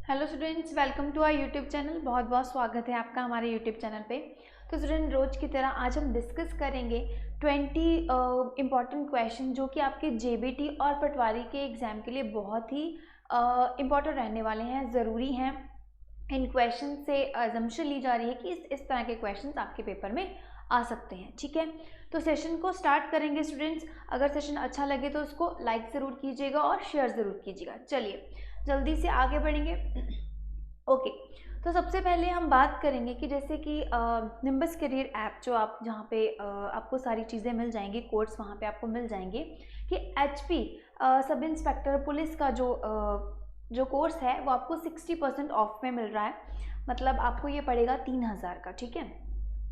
Hello students, welcome to our YouTube channel. बहुत बहुत स्वागत है आपका हमारे यूट्यूब चैनल पे। तो स्टूडेंट, रोज की तरह आज हम डिस्कस करेंगे 20 इम्पॉर्टेंट क्वेश्चन जो कि आपके जेबीटी और पटवारी के एग्ज़ाम के लिए बहुत ही इम्पॉर्टेंट रहने वाले हैं, ज़रूरी हैं। इन क्वेश्चन से अजम्पशन ली जा रही है कि इस तरह के क्वेश्चन आपके पेपर में आ सकते हैं। ठीक है, तो सेशन को स्टार्ट करेंगे स्टूडेंट्स। अगर सेशन अच्छा लगे तो उसको लाइक ज़रूर कीजिएगा और शेयर ज़रूर कीजिएगा। चलिए जल्दी से आगे बढ़ेंगे। ओके, तो सबसे पहले हम बात करेंगे कि जैसे कि निम्बस करियर ऐप जो आप जहाँ पे आपको सारी चीज़ें मिल जाएंगी, कोर्स वहाँ पे आपको मिल जाएंगे कि एचपी सब इंस्पेक्टर पुलिस का जो कोर्स है वो आपको 60% ऑफ में मिल रहा है। मतलब आपको ये पड़ेगा 3000 का। ठीक है,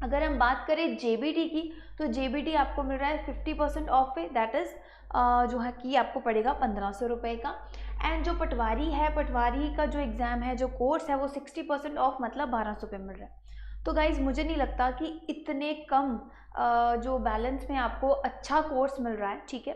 अगर हम बात करें जेबीटी की तो जेबीटी आपको मिल रहा है 50% ऑफ पे, दैट इज़ जो है कि आपको पड़ेगा 1500 रुपये का। एंड जो पटवारी है, पटवारी का जो एग्ज़ाम है, जो कोर्स है वो 60% ऑफ मतलब 1200 रुपये मिल रहा है। तो गाइज़ मुझे नहीं लगता कि इतने कम जो बैलेंस में आपको अच्छा कोर्स मिल रहा है। ठीक है,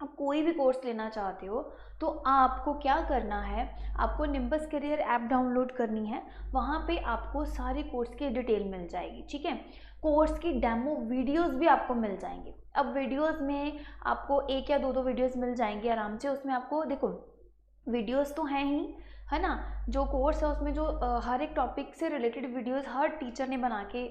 आप कोई भी कोर्स लेना चाहते हो तो आपको क्या करना है, आपको निम्बस करियर ऐप डाउनलोड करनी है। वहाँ पे आपको सारे कोर्स की डिटेल मिल जाएगी। ठीक है, कोर्स की डेमो वीडियोस भी आपको मिल जाएंगे। अब वीडियोस में आपको एक या दो वीडियोस मिल जाएंगे आराम से। उसमें आपको देखो वीडियोस तो हैं ही, है ना। जो कोर्स है उसमें जो हर एक टॉपिक से रिलेटेड वीडियोस हर टीचर ने बना के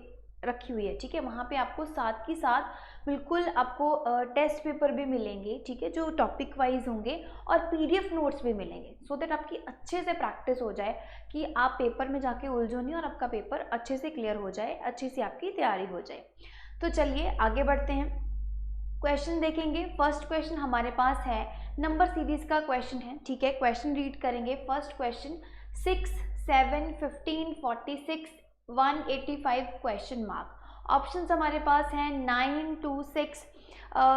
रखी हुई है। ठीक है, वहाँ पे आपको साथ ही साथ बिल्कुल आपको टेस्ट पेपर भी मिलेंगे। ठीक है, जो टॉपिक वाइज होंगे और पीडीएफ नोट्स भी मिलेंगे, सो दैट आपकी अच्छे से प्रैक्टिस हो जाए कि आप पेपर में जाके उलझो नहीं और आपका पेपर अच्छे से क्लियर हो जाए, अच्छी सी आपकी तैयारी हो जाए। तो चलिए आगे बढ़ते हैं, क्वेश्चन देखेंगे। फर्स्ट क्वेश्चन हमारे पास है, नंबर सीरीज का क्वेश्चन है। ठीक है, क्वेश्चन रीड करेंगे। First question 6, 7, 15, 46, 185 question mark. Options हमारे पास हैं 9, 2, 6,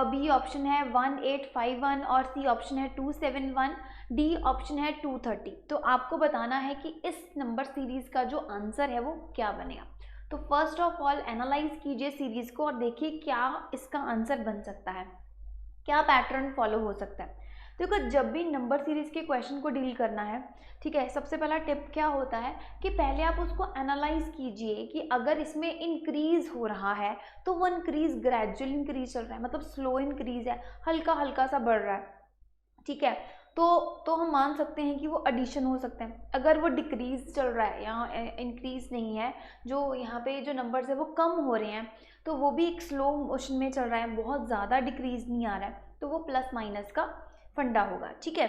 बी ऑप्शन है 1851 और सी ऑप्शन है 271, डी ऑप्शन है 230। तो आपको बताना है कि इस नंबर सीरीज का जो आंसर है वो क्या बनेगा। तो फर्स्ट ऑफ ऑल एनालाइज कीजिए सीरीज को और देखिए क्या इसका आंसर बन सकता है, क्या पैटर्न फॉलो हो सकता है। देखो, जब भी नंबर सीरीज के क्वेश्चन को डील करना है, ठीक है, सबसे पहला टिप क्या होता है कि पहले आप उसको एनालाइज कीजिए कि अगर इसमें इंक्रीज हो रहा है तो वो इंक्रीज ग्रेजुअल इंक्रीज चल रहा है, मतलब स्लो इंक्रीज है, हल्का हल्का सा बढ़ रहा है। ठीक है, तो हम मान सकते हैं कि वो एडिशन हो सकते हैं। अगर वो डिक्रीज चल रहा है, यहाँ इंक्रीज नहीं है, जो यहाँ पे जो नंबर्स है वो कम हो रहे हैं, तो वो भी एक स्लो मोशन में चल रहा है, बहुत ज़्यादा डिक्रीज नहीं आ रहा है, तो वो प्लस माइनस का फंडा होगा। ठीक है,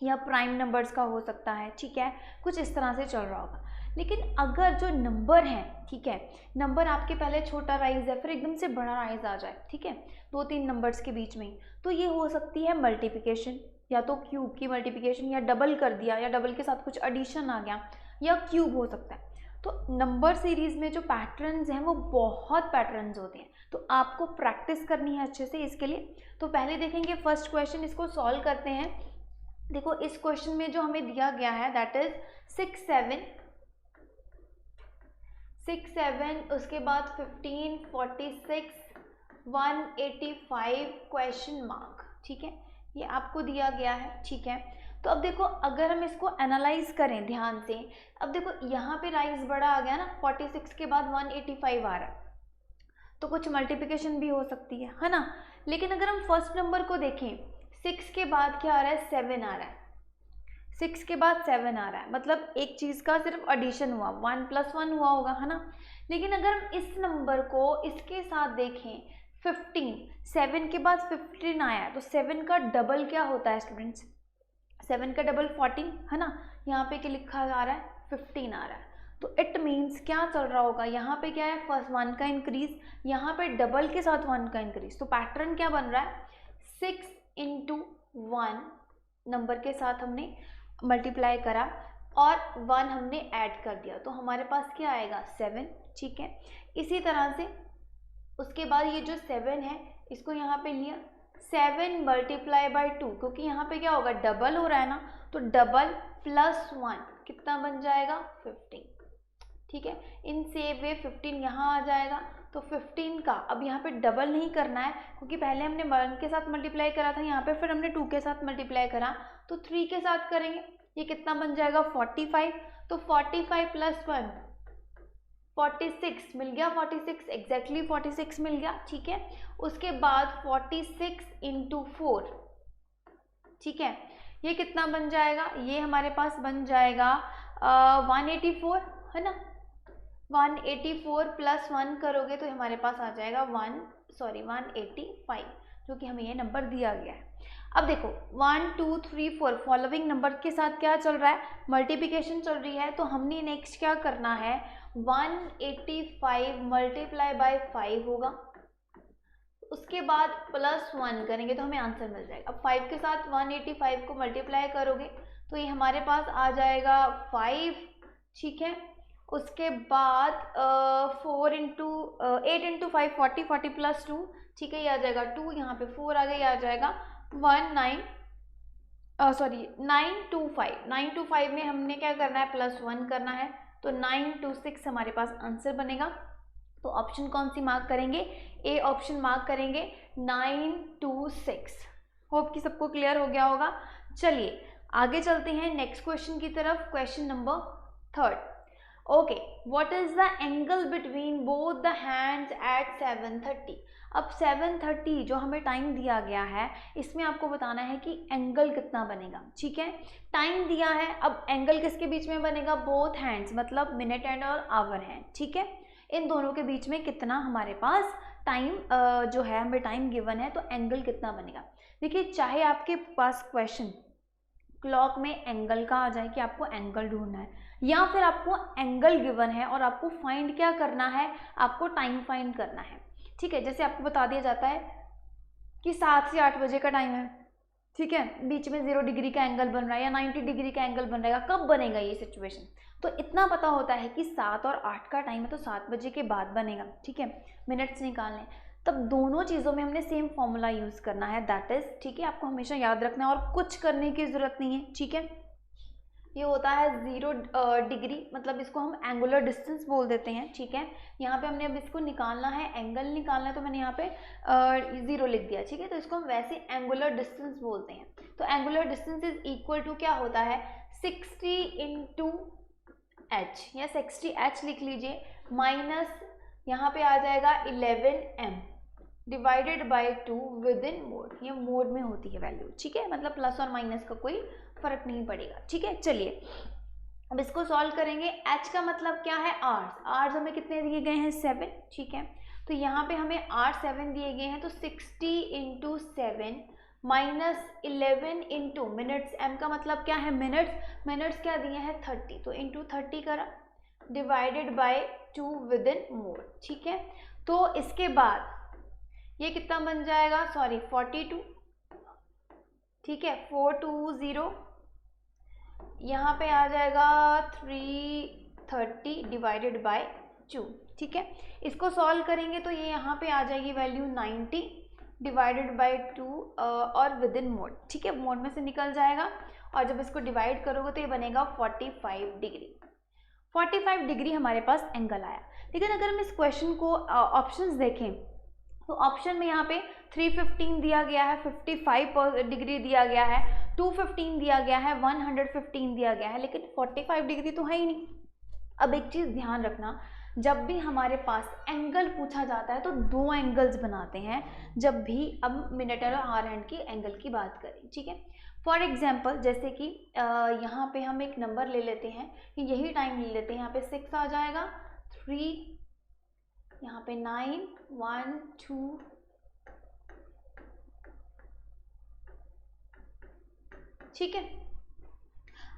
या प्राइम नंबर्स का हो सकता है। ठीक है, कुछ इस तरह से चल रहा होगा। लेकिन अगर जो नंबर है, ठीक है, नंबर आपके पहले छोटा राइज है फिर एकदम से बड़ा राइज आ जाए, ठीक है, 2-3 नंबर्स के बीच में, तो ये हो सकती है मल्टीप्लिकेशन, या तो क्यूब की मल्टीप्लिकेशन, या डबल कर दिया, या डबल के साथ कुछ एडिशन आ गया, या क्यूब हो सकता है। तो नंबर सीरीज में जो पैटर्न्स हैं वो बहुत पैटर्न्स होते हैं, तो आपको प्रैक्टिस करनी है अच्छे से इसके लिए। तो पहले देखेंगे फर्स्ट क्वेश्चन, इसको सॉल्व करते हैं। देखो, इस क्वेश्चन में जो हमें दिया गया है दैट इज 6, 7, उसके बाद 15, 46, 185 क्वेश्चन मार्क। ठीक है, ये आपको दिया गया है। ठीक है, तो अब देखो, अगर हम इसको एनालाइज करें ध्यान से, अब देखो यहाँ पे राइज बड़ा आ गया ना, 46 के बाद 185 आ रहा है, तो कुछ मल्टीप्लिकेशन भी हो सकती है ना। लेकिन अगर हम फर्स्ट नंबर को देखें, 6 के बाद क्या आ रहा है, 7 आ रहा है, 6 के बाद 7 आ रहा है, मतलब एक चीज़ का सिर्फ एडिशन हुआ, 1 + 1 हुआ होगा, है ना। लेकिन अगर हम इस नंबर को इसके साथ देखें, 15, 7 के बाद 15 आया, तो 7 का डबल क्या होता है स्टूडेंट्स, 7 का डबल 14, है ना। यहाँ पे क्या लिखा जा रहा है, 15 आ रहा है, तो इट मीन्स क्या चल रहा होगा, यहाँ पे क्या है, फर्स्ट 1 का इंक्रीज, यहाँ पे डबल के साथ 1 का इंक्रीज, तो पैटर्न क्या बन रहा है, 6 × 1 नंबर के साथ हमने मल्टीप्लाई करा और 1 हमने ऐड कर दिया, तो हमारे पास क्या आएगा, 7। ठीक है, इसी तरह से उसके बाद ये जो 7 है इसको यहाँ पे लिया, 7 × 2, क्योंकि यहाँ पे क्या होगा, डबल हो रहा है ना, तो डबल प्लस 1 कितना बन जाएगा, 15। ठीक है, इन सेम वे 15 यहाँ आ जाएगा, तो 15 का अब यहाँ पे डबल नहीं करना है, क्योंकि पहले हमने 1 के साथ मल्टीप्लाई करा था यहाँ पे, फिर हमने 2 के साथ मल्टीप्लाई करा, तो 3 के साथ करेंगे, ये कितना बन जाएगा 45, तो 45 प्लस 1 46 मिल गया, 46 एग्जैक्टली 46 मिल गया, ठीक है। उसके बाद 46 इंटू 4, ठीक है, ये कितना बन जाएगा, ये हमारे पास बन जाएगा 184, है ना। 184 प्लस 1 करोगे तो हमारे पास आ जाएगा 185, जो कि हमें ये नंबर दिया गया है। अब देखो 1 2 3 4 फॉलोइंग नंबर के साथ क्या चल रहा है, मल्टीप्लिकेशन चल रही है, तो हमने नेक्स्ट क्या करना है, 185 मल्टीप्लाई बाय 5 होगा, उसके बाद प्लस 1 करेंगे तो हमें आंसर मिल जाएगा। अब 5 के साथ 185 को मल्टीप्लाई करोगे तो ये हमारे पास आ जाएगा 5, ठीक है। उसके बाद 8 इंटू 5 40, 40 प्लस 2, ठीक है, ये आ जाएगा 2, यहाँ पे 4 आ गया, ये आ जाएगा 925 में हमने क्या करना है, प्लस 1 करना है, तो 926 हमारे पास आंसर बनेगा। तो ऑप्शन कौन सी मार्क करेंगे, ए ऑप्शन मार्क करेंगे, 926। होप कि सबको क्लियर हो गया होगा। चलिए आगे चलते हैं नेक्स्ट क्वेश्चन की तरफ, question number 3। Okay, what is the angle between both the hands eight 7:30। अब 7:30 जो हमें टाइम दिया गया है, इसमें आपको बताना है कि एंगल कितना बनेगा, ठीक है। टाइम दिया है, अब एंगल किसके बीच में बनेगा, बोथ हैंड्स, मतलब मिनट हैंड और आवर हैंड, ठीक है। इन दोनों के बीच में कितना हमारे पास टाइम जो है, हमें टाइम गिवन है, तो एंगल कितना बनेगा। देखिए, चाहे आपके पास क्वेश्चन क्लॉक में एंगल का आ जाए कि आपको एंगल ढूंढना है, या फिर आपको एंगल गिवन है और आपको फाइंड क्या करना है, आपको टाइम फाइंड करना है, ठीक है। जैसे आपको बता दिया जाता है कि 7 से 8 बजे का टाइम है, ठीक है, बीच में 0 डिग्री का एंगल बन रहा है या 90 डिग्री का एंगल बन रहेगा, कब बनेगा ये सिचुएशन, तो इतना पता होता है कि 7 और 8 का टाइम है तो 7 बजे के बाद बनेगा, ठीक है। मिनट्स निकालने, तब दोनों चीज़ों में हमने सेम फॉर्मूला यूज़ करना है, दैट इज, ठीक है, आपको हमेशा याद रखना है और कुछ करने की ज़रूरत नहीं है, ठीक है। ये होता है 0 डिग्री, मतलब इसको हम एंगुलर डिस्टेंस बोल देते हैं, ठीक है। यहाँ पे हमने अब इसको निकालना है, एंगल निकालना है, तो मैंने यहाँ पे 0 लिख दिया, ठीक है। तो इसको हम वैसे एंगुलर डिस्टेंस बोलते हैं। तो angular distance is equal to क्या होता है, 60 इंटू एच, या 60h लिख लीजिए, माइनस यहाँ पे आ जाएगा 11m divided by 2 with in mode, ये मोड में होती है वैल्यू, ठीक है, मतलब प्लस और माइनस का कोई फर्क नहीं पड़ेगा, ठीक है। चलिए अब इसको सॉल्व करेंगे। h का मतलब क्या है, आर्स हमें कितने दिए गए हैं, 7, ठीक है। तो यहाँ पे हमें आर्स 7 दिए गए हैं, तो 60 into 7 minus 11 into minutes, m का मतलब क्या है, मिनट्स क्या दिए हैं 30, तो इंटू 30 करा divided by 2 with in mode, ठीक है। तो इसके बाद ये कितना बन जाएगा, 42, ठीक है, 420, यहाँ पे आ जाएगा 330 डिवाइडेड बाय 2, ठीक है। इसको सॉल्व करेंगे तो ये यहाँ पे आ जाएगी वैल्यू 90 डिवाइडेड बाय 2 और विद इन मोड, ठीक है, मोड में से निकल जाएगा, और जब इसको डिवाइड करोगे तो ये बनेगा 45 डिग्री। 45 डिग्री हमारे पास एंगल आया। लेकिन अगर हम इस क्वेश्चन को ऑप्शंस देखें तो ऑप्शन में यहाँ पे 315 दिया गया है, 55 डिग्री दिया गया है, 215 दिया गया है, 115 दिया गया है, लेकिन 45 डिग्री तो है ही नहीं। अब एक चीज़ ध्यान रखना, जब भी हमारे पास एंगल पूछा जाता है तो 2 एंगल्स बनाते हैं, जब भी अब मिनट और आवर हैंड की एंगल की बात करें, ठीक है। फॉर एग्जाम्पल जैसे कि यहाँ पे हम एक नंबर ले लेते हैं, कि यही टाइम ले लेते हैं, यहाँ पे 6 आ जाएगा, 3, यहाँ पे 9, 1 2, ठीक है।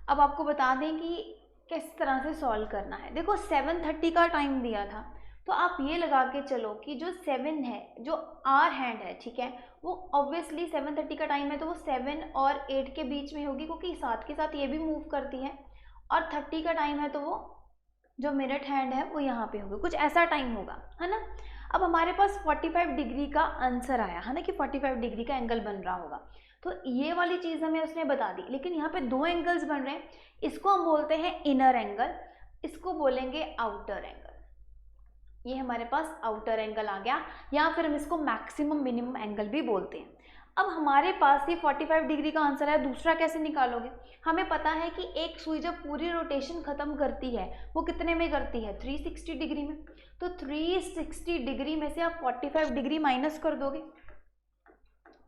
अब आपको बता दें कि किस तरह से सॉल्व करना है। देखो 7:30 का टाइम दिया था, तो आप ये लगा के चलो कि जो 7 है, जो आवर हैंड है, ठीक है, वो ऑब्वियसली 7:30 का टाइम है तो वो 7 और 8 के बीच में होगी, क्योंकि साथ के साथ ये भी मूव करती है, और 30 का टाइम है तो वो जो मिनट हैंड है वो यहाँ पे होगी, कुछ ऐसा टाइम होगा, है ना। अब हमारे पास 45 डिग्री का आंसर आया है ना, कि 45 डिग्री का एंगल बन रहा होगा, तो ये वाली चीज़ हमें उसने बता दी। लेकिन यहाँ पे 2 एंगल्स बन रहे हैं, इसको हम बोलते हैं इनर एंगल, इसको बोलेंगे आउटर एंगल। ये हमारे पास आउटर एंगल आ गया, या फिर हम इसको मैक्सिमम मिनिमम एंगल भी बोलते हैं। अब हमारे पास ये 45 डिग्री का आंसर है, दूसरा कैसे निकालोगे? हमें पता है कि एक सुई जब पूरी रोटेशन खत्म करती है वो कितने में करती है? 360 डिग्री में। तो 360 डिग्री में से आप 45 डिग्री माइनस कर दोगे,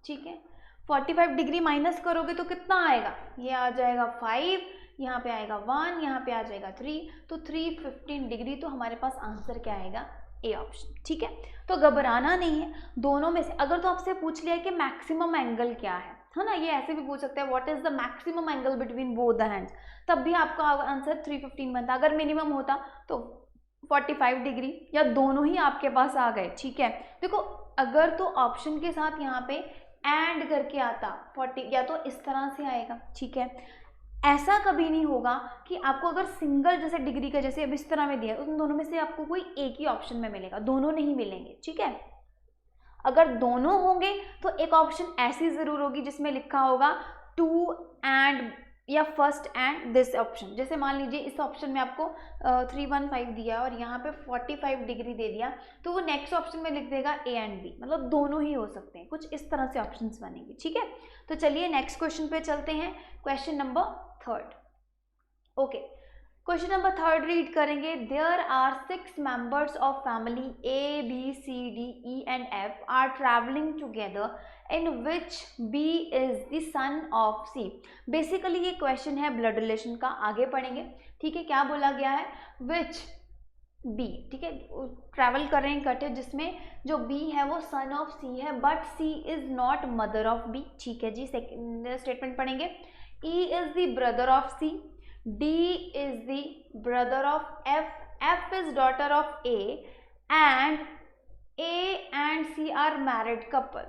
ठीक है। 45 डिग्री माइनस करोगे तो कितना आएगा? ये आ जाएगा 5, यहाँ पे आएगा 1, यहाँ पे आ जाएगा 3, तो 315 डिग्री। तो हमारे पास आंसर क्या आएगा? ए ऑप्शन, ठीक है। तो घबराना नहीं है, दोनों में से अगर तो आपसे पूछ लिया कि मैक्सिमम एंगल क्या है ना, ये ऐसे भी पूछ सकते हैं what is the maximum angle between both the hands, तब भी आपका आंसर 315 बनता। अगर मिनिमम होता तो 45 डिग्री, या दोनों ही आपके पास आ गए, ठीक है। देखो अगर तो ऑप्शन के साथ यहाँ पे एंड करके आता 40, या तो इस तरह से आएगा, ठीक है। ऐसा कभी नहीं होगा कि आपको अगर सिंगल जैसे डिग्री का जैसे अब इस तरह में दिया उन दोनों में से आपको कोई एक ही ऑप्शन में मिलेगा, दोनों नहीं मिलेंगे, ठीक है। अगर दोनों होंगे तो एक ऑप्शन ऐसी जरूर होगी जिसमें लिखा होगा 2 एंड या फर्स्ट एंड दिस ऑप्शन। जैसे मान लीजिए इस ऑप्शन में आपको 315 दिया और यहाँ पे 45 डिग्री दे दिया, तो वो नेक्स्ट ऑप्शन में लिख देगा ए एंड बी, मतलब दोनों ही हो सकते हैं, कुछ इस तरह से ऑप्शंस बनेंगे, ठीक है। तो चलिए नेक्स्ट क्वेश्चन पे चलते हैं, question number 3। Okay, question number 3 read करेंगे। There are 6 members of family A B C D E and F are travelling together in which B is the son of C. Basically ये question है blood relation का, आगे पढ़ेंगे, ठीक है। क्या बोला गया है? विच बी, ठीक है, ट्रैवल कर रहे हैं इकट्ठे, जिसमें जो बी है वो सन ऑफ सी है, but C is not mother of B, ठीक है जी। सेकेंड स्टेटमेंट पढ़ेंगे। E is the brother of C, D is the brother of F, F is daughter of A and C are married couple.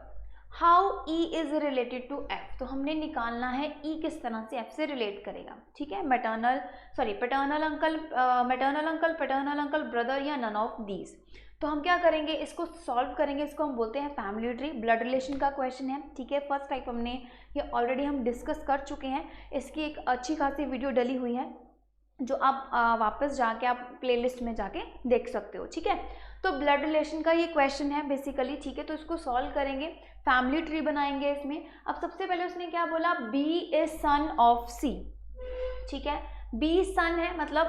How E is related to F? तो हमने निकालना है ई किस तरह से एफ से relate करेगा, ठीक है। Paternal uncle, paternal uncle, brother या नन ऑफ दीज। तो हम क्या करेंगे, इसको सॉल्व करेंगे, इसको हम बोलते हैं फैमिली ट्री। ब्लड रिलेशन का क्वेश्चन है, ठीक है। फर्स्ट टाइप हमने ये ऑलरेडी हम डिस्कस कर चुके हैं, इसकी एक अच्छी खासी वीडियो डली हुई है जो आप वापस जाके आप प्लेलिस्ट में जाके देख सकते हो, ठीक है। तो ब्लड रिलेशन का ये क्वेश्चन है बेसिकली, ठीक है। तो इसको सॉल्व करेंगे, फैमिली ट्री बनाएंगे इसमें। अब सबसे पहले उसने क्या बोला? बी इज सन ऑफ सी, ठीक है। बी सन है, मतलब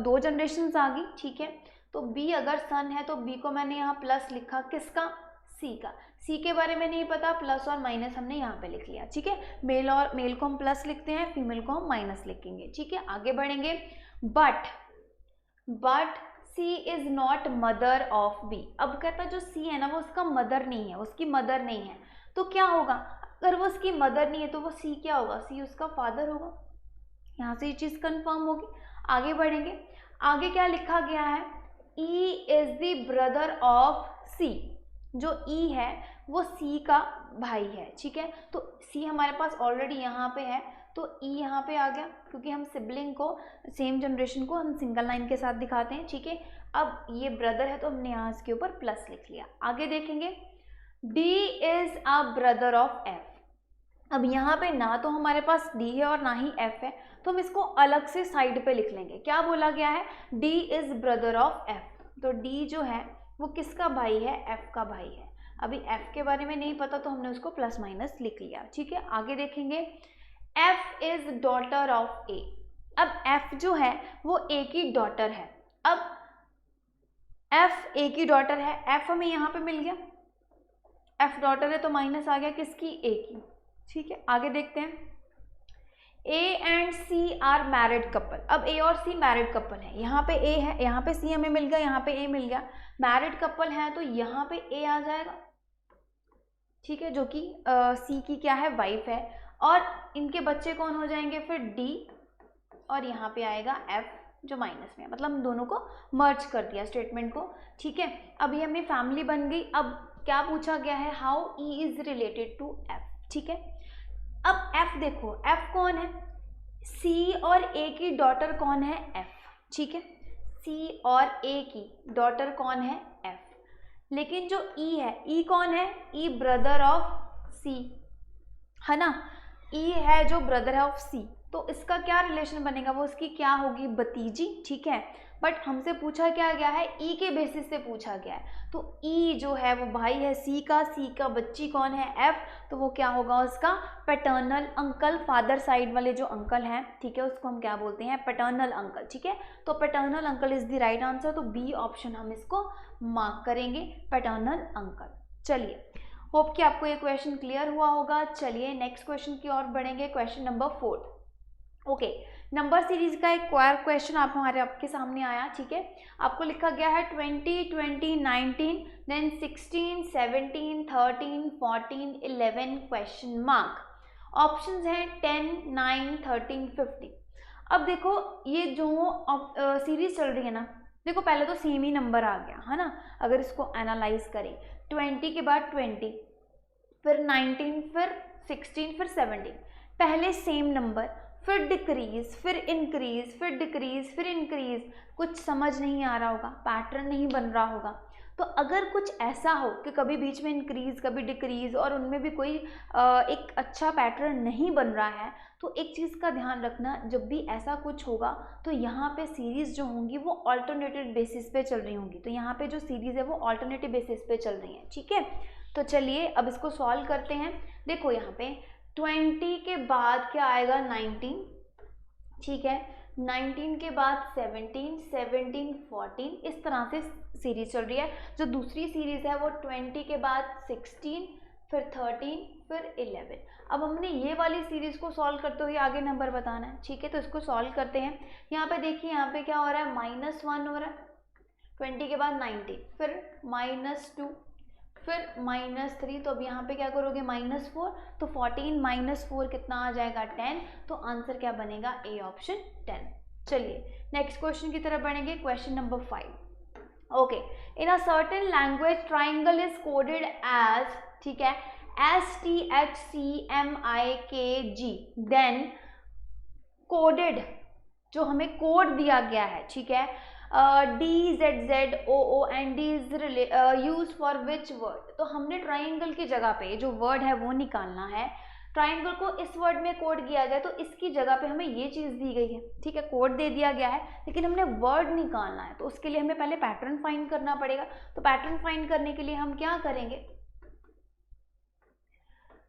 2 जनरेशन्स आ गई, ठीक है। तो बी अगर सन है तो बी को मैंने यहाँ प्लस लिखा, किसका? सी का। सी के बारे में नहीं पता, प्लस और माइनस हमने यहाँ पे लिख लिया, ठीक है। मेल को हम प्लस लिखते हैं, फीमेल को हम माइनस लिखेंगे, ठीक है। आगे बढ़ेंगे। But C is not mother of B. अब कहता जो सी है ना वो उसका मदर नहीं है, उसकी मदर नहीं है, तो क्या होगा? अगर वो उसकी मदर नहीं है तो वो सी क्या होगा? सी उसका फादर होगा। यहाँ से ये चीज़ कंफर्म होगी। आगे बढ़ेंगे, आगे क्या लिखा गया है? E is the brother of C. जो ई है वो सी का भाई है, ठीक है। तो सी हमारे पास ऑलरेडी यहाँ पे है, तो ई यहाँ पे आ गया, क्योंकि हम सिबलिंग को, सेम जनरेशन को हम सिंगल लाइन के साथ दिखाते हैं, ठीक है। अब ये ब्रदर है तो हमने यहाँ इसके ऊपर प्लस लिख लिया। आगे देखेंगे, D is a brother of F. अब यहाँ पे ना तो हमारे पास डी है और ना ही एफ है, तो हम इसको अलग से साइड पे लिख लेंगे। क्या बोला गया है? D is brother of F. तो डी जो है वो किसका भाई है? एफ का भाई है। अभी एफ के बारे में नहीं पता तो हमने उसको प्लस माइनस लिख लिया, ठीक है। आगे देखेंगे, एफ इज डॉटर ऑफ ए। अब एफ जो है वो ए की डॉटर है। अब एफ ए की डॉटर है, एफ हमें यहाँ पे मिल गया, एफ डॉटर है तो माइनस आ गया किसकी? ए की, ठीक है। आगे देखते हैं, A and C are married couple. अब ए और सी मैरिड कपल है, यहाँ पे ए है, यहाँ पे सी हमें मिल गया, यहाँ पे ए मिल गया, मैरिड कपल है तो यहाँ पे ए आ जाएगा, ठीक है, जो कि सी की क्या है? वाइफ है। और इनके बच्चे कौन हो जाएंगे फिर? डी, और यहाँ पे आएगा एफ जो माइनस में है, मतलब हम दोनों को मर्ज कर दिया स्टेटमेंट को, ठीक है। अभी हमें फैमिली बन गई। अब क्या पूछा गया है? How E is related to F, ठीक है। अब एफ देखो, एफ कौन है? सी और ए की डॉटर कौन है? एफ, ठीक है। सी और ए की डॉटर कौन है? एफ। लेकिन जो ई है, ई कौन है? ई ब्रदर ऑफ सी, है ना। ई है जो ब्रदर है ऑफ सी, तो इसका क्या रिलेशन बनेगा, वो उसकी क्या होगी, भतीजी, ठीक है। बट हमसे पूछा क्या गया है, ई के बेसिस से पूछा गया है, तो ई जो है वो भाई है सी का बच्ची कौन है, एफ, तो वो क्या होगा उसका पैटर्नल अंकल, फादर साइड वाले जो अंकल हैं, ठीक है, उसको हम क्या बोलते हैं, पैटर्नल अंकल, ठीक है। तो paternal uncle is the right answer, तो बी ऑप्शन हम इसको मार्क करेंगे, पैटर्नल अंकल। चलिए, होप कि आपको ये क्वेश्चन क्लियर हुआ होगा। चलिए नेक्स्ट क्वेश्चन की ओर बढ़ेंगे, question number 4। Okay, number series का एक क्वेश्चन आपके सामने आया, ठीक है। आपको लिखा गया है 20, 20, 19, देन 16, 17, 13, 14, 11 क्वेश्चन मार्क। ऑप्शंस हैं 10, 9, 13, 15। अब देखो ये जो सीरीज चल रही है ना, देखो पहले तो सेम ही नंबर आ गया है ना, अगर इसको एनालाइज करें, 20 के बाद 20, फिर 19, फिर 16, फिर 17, पहले सेम नंबर, फिर डिक्रीज, फिर इंक्रीज, फिर डिक्रीज, फिर इंक्रीज। कुछ समझ नहीं आ रहा होगा, पैटर्न नहीं बन रहा होगा। तो अगर कुछ ऐसा हो कि कभी बीच में इंक्रीज, कभी डिक्रीज, और उनमें भी कोई एक अच्छा पैटर्न नहीं बन रहा है, तो एक चीज़ का ध्यान रखना, जब भी ऐसा कुछ होगा तो यहाँ पे सीरीज़ जो होंगी वो ऑल्टरनेटिव बेसिस पे चल रही होंगी। तो यहाँ पे जो सीरीज़ है वो ऑल्टरनेटिव बेसिस पे चल रही है, ठीक है। तो चलिए अब इसको सॉल्व करते हैं। देखो यहाँ पे 20 के बाद क्या आएगा, 19, ठीक है, 19 के बाद 17, 17, 14, इस तरह से सीरीज चल रही है। जो दूसरी सीरीज है वो 20 के बाद 16, फिर 13, फिर 11। अब हमने ये वाली सीरीज को सॉल्व करते हुए आगे नंबर बताना है, ठीक है। तो इसको सॉल्व करते हैं। यहाँ पे देखिए, यहाँ पे क्या हो रहा है, -1 हो रहा है, 20 के बाद 19, फिर -2, फिर -3, तो अब यहाँ पे क्या करोगे, -4, तो 14 - 4 कितना आ जाएगा, 10। तो आंसर क्या बनेगा, ए ऑप्शन 10। चलिए नेक्स्ट क्वेश्चन की तरफ बढ़ेंगे, question number 5। Okay, in a certain language triangle is coded as, ठीक है, STHCMIKG, देन कोडेड, जो हमें कोड दिया गया है, ठीक है, DZZOO and D is used for which word। तो हमने ट्राइंगल की जगह पे जो वर्ड है वो निकालना है। ट्राइंगल को इस वर्ड में कोड किया जाए, तो इसकी जगह पे हमें ये चीज़ दी गई है, ठीक है, कोड दे दिया गया है, लेकिन हमने वर्ड निकालना है। तो उसके लिए हमें पहले पैटर्न फाइंड करना पड़ेगा। तो पैटर्न फाइंड करने के लिए हम क्या करेंगे,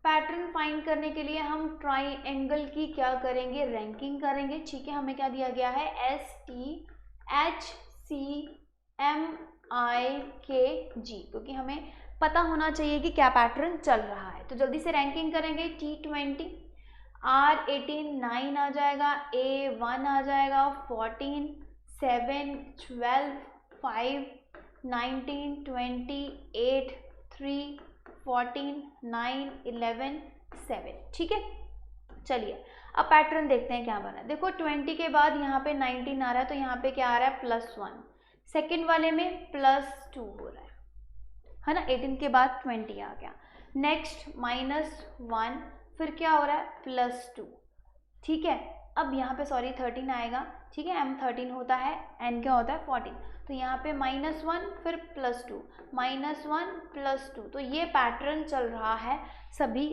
पैटर्न फाइंड करने के लिए हम ट्राइंगल की क्या करेंगे, रैंकिंग करेंगे, ठीक है। हमें क्या दिया गया है, STHCMIKG, क्योंकि हमें पता होना चाहिए कि क्या पैटर्न चल रहा है। तो जल्दी से रैंकिंग करेंगे, T20, R18 9 आ जाएगा, A1 आ जाएगा, 14, 7, 12, 5, 19, 20, 8, 3, 14, 9, 11, 7, ठीक है। चलिए अब पैटर्न देखते हैं क्या बना है। देखो 20 के बाद यहाँ पे 19 आ रहा है, तो यहाँ पे क्या आ रहा है, +1, सेकेंड वाले में +2 हो रहा है ना। 18 के बाद 20 आ गया, नेक्स्ट -1, फिर क्या हो रहा है, +2, ठीक है। अब यहाँ पे 13 आएगा, ठीक है, M13 होता है, N क्या होता है, 14, तो यहाँ पे -1, फिर +2, -1, +2। तो ये पैटर्न चल रहा है सभी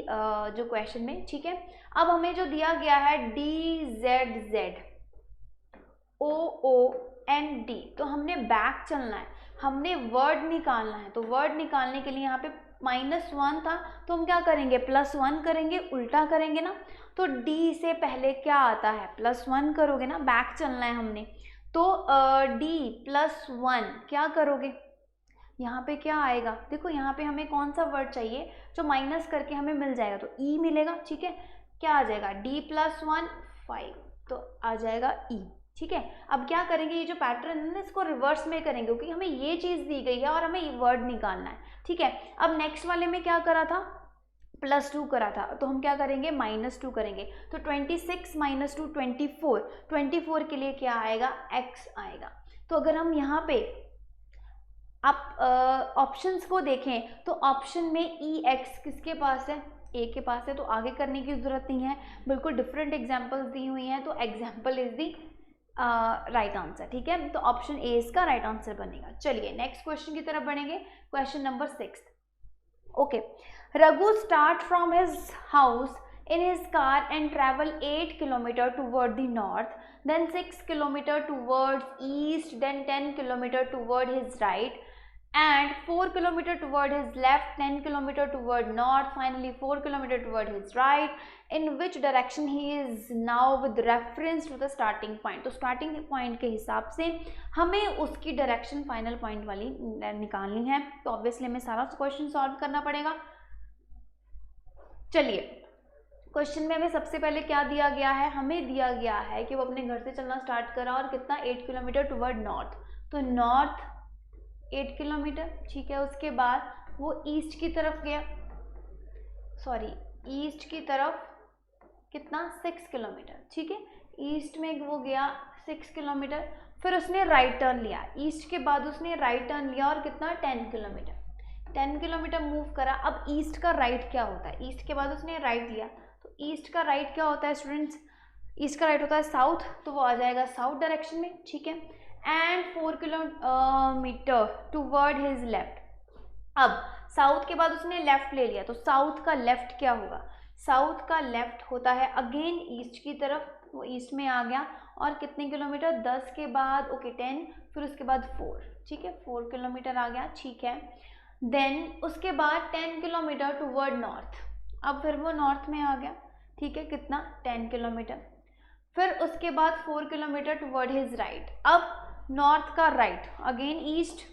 जो क्वेश्चन में, ठीक है। अब हमें जो दिया गया है DZZOOND, तो हमने बैक चलना है, हमने वर्ड निकालना है। तो वर्ड निकालने के लिए यहाँ पे -1 था, तो हम क्या करेंगे, +1 करेंगे, उल्टा करेंगे ना। तो D से पहले क्या आता है, +1 करोगे ना, बैक चलना है हमने। तो D +1 क्या करोगे, यहाँ पे क्या आएगा, देखो यहाँ पे हमें कौन सा वर्ड चाहिए जो माइनस करके हमें मिल जाएगा, तो E मिलेगा, ठीक है। क्या आ जाएगा, D +1 5, तो आ जाएगा E, ठीक है। अब क्या करेंगे, ये जो पैटर्न है ना, इसको रिवर्स में करेंगे, क्योंकि हमें ये चीज़ दी गई है और हमें ये वर्ड निकालना है, ठीक है। अब नेक्स्ट वाले में क्या करा था, +2 करा था, तो हम क्या करेंगे, -2 करेंगे। तो 26 - 2 24, 24 के लिए क्या आएगा, X आएगा। तो अगर हम यहाँ पे आप ऑप्शंस को देखें, तो ऑप्शन में EX किसके पास है, A के पास है, तो आगे करने की ज़रूरत नहीं है, बिल्कुल डिफरेंट एग्जाम्पल्स दी हुई हैं, तो example is the right answer, ठीक है। तो ऑप्शन ए इसका राइट आंसर बनेगा। चलिए नेक्स्ट क्वेश्चन की तरफ बढ़ेंगे, question number 6। Okay, Raghu start from his house in his car and travel 8 km toward the north, then 6 km towards east, then 10 km toward his right, and 4 km toward his left, 10 km toward north, finally 4 km toward his right, in which direction he is now with reference to the starting point. तो starting point के हिसाब से हमें उसकी direction final point वाली निकालनी है, तो ऑब्वियसली हमें सारा क्वेश्चन सॉल्व करना पड़ेगा। चलिए, क्वेश्चन में हमें सबसे पहले क्या दिया गया है, हमें दिया गया है कि वो अपने घर से चलना स्टार्ट करा और कितना 8 किलोमीटर टुवर्ड नॉर्थ, तो नॉर्थ 8 किलोमीटर, ठीक है। उसके बाद वो ईस्ट की तरफ गया, सॉरी ईस्ट की तरफ कितना 6 किलोमीटर, ठीक है। ईस्ट में वो गया 6 किलोमीटर, फिर उसने राइट टर्न लिया, ईस्ट के बाद उसने राइट टर्न लिया और कितना 10 किलोमीटर, 10 किलोमीटर मूव करा। अब ईस्ट का राइट क्या होता है, ईस्ट के बाद उसने राइट लिया, तो ईस्ट का राइट क्या होता है स्टूडेंट्स, ईस्ट का राइट होता है साउथ, तो वो आ जाएगा साउथ डायरेक्शन में, ठीक है। And 4 kilometre toward his left, अब साउथ के बाद उसने लेफ्ट ले लिया, तो साउथ का लेफ्ट क्या होगा, साउथ का लेफ्ट होता है अगेन ईस्ट की तरफ, वो ईस्ट में आ गया और कितने किलोमीटर, 10 के बाद ओके 10, फिर उसके बाद 4, ठीक है 4 किलोमीटर आ गया, ठीक है। देन उसके बाद 10 किलोमीटर टूवर्ड नॉर्थ, अब फिर वो नॉर्थ में आ गया, ठीक है, कितना 10 किलोमीटर, फिर उसके बाद 4 किलोमीटर टूवर्ड हिज राइट, अब नॉर्थ का राइट अगेन ईस्ट,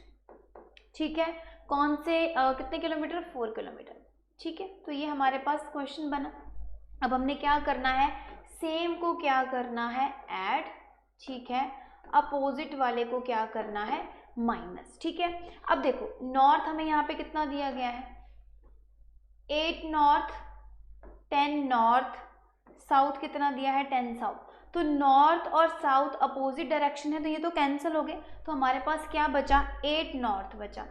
ठीक है, कौन से कितने किलोमीटर, 4 किलोमीटर, ठीक है। तो ये हमारे पास क्वेश्चन बना। अब हमने क्या करना है, सेम को क्या करना है ऐड, ठीक है, अपोजिट वाले को क्या करना है माइनस, ठीक है। अब देखो नॉर्थ हमें यहाँ पे कितना दिया गया है, 8 नॉर्थ 10 नॉर्थ, साउथ कितना दिया है 10 साउथ, तो नॉर्थ और साउथ अपोजिट डायरेक्शन है, तो ये तो कैंसिल हो गए, तो हमारे पास क्या बचा 8 नॉर्थ बचा,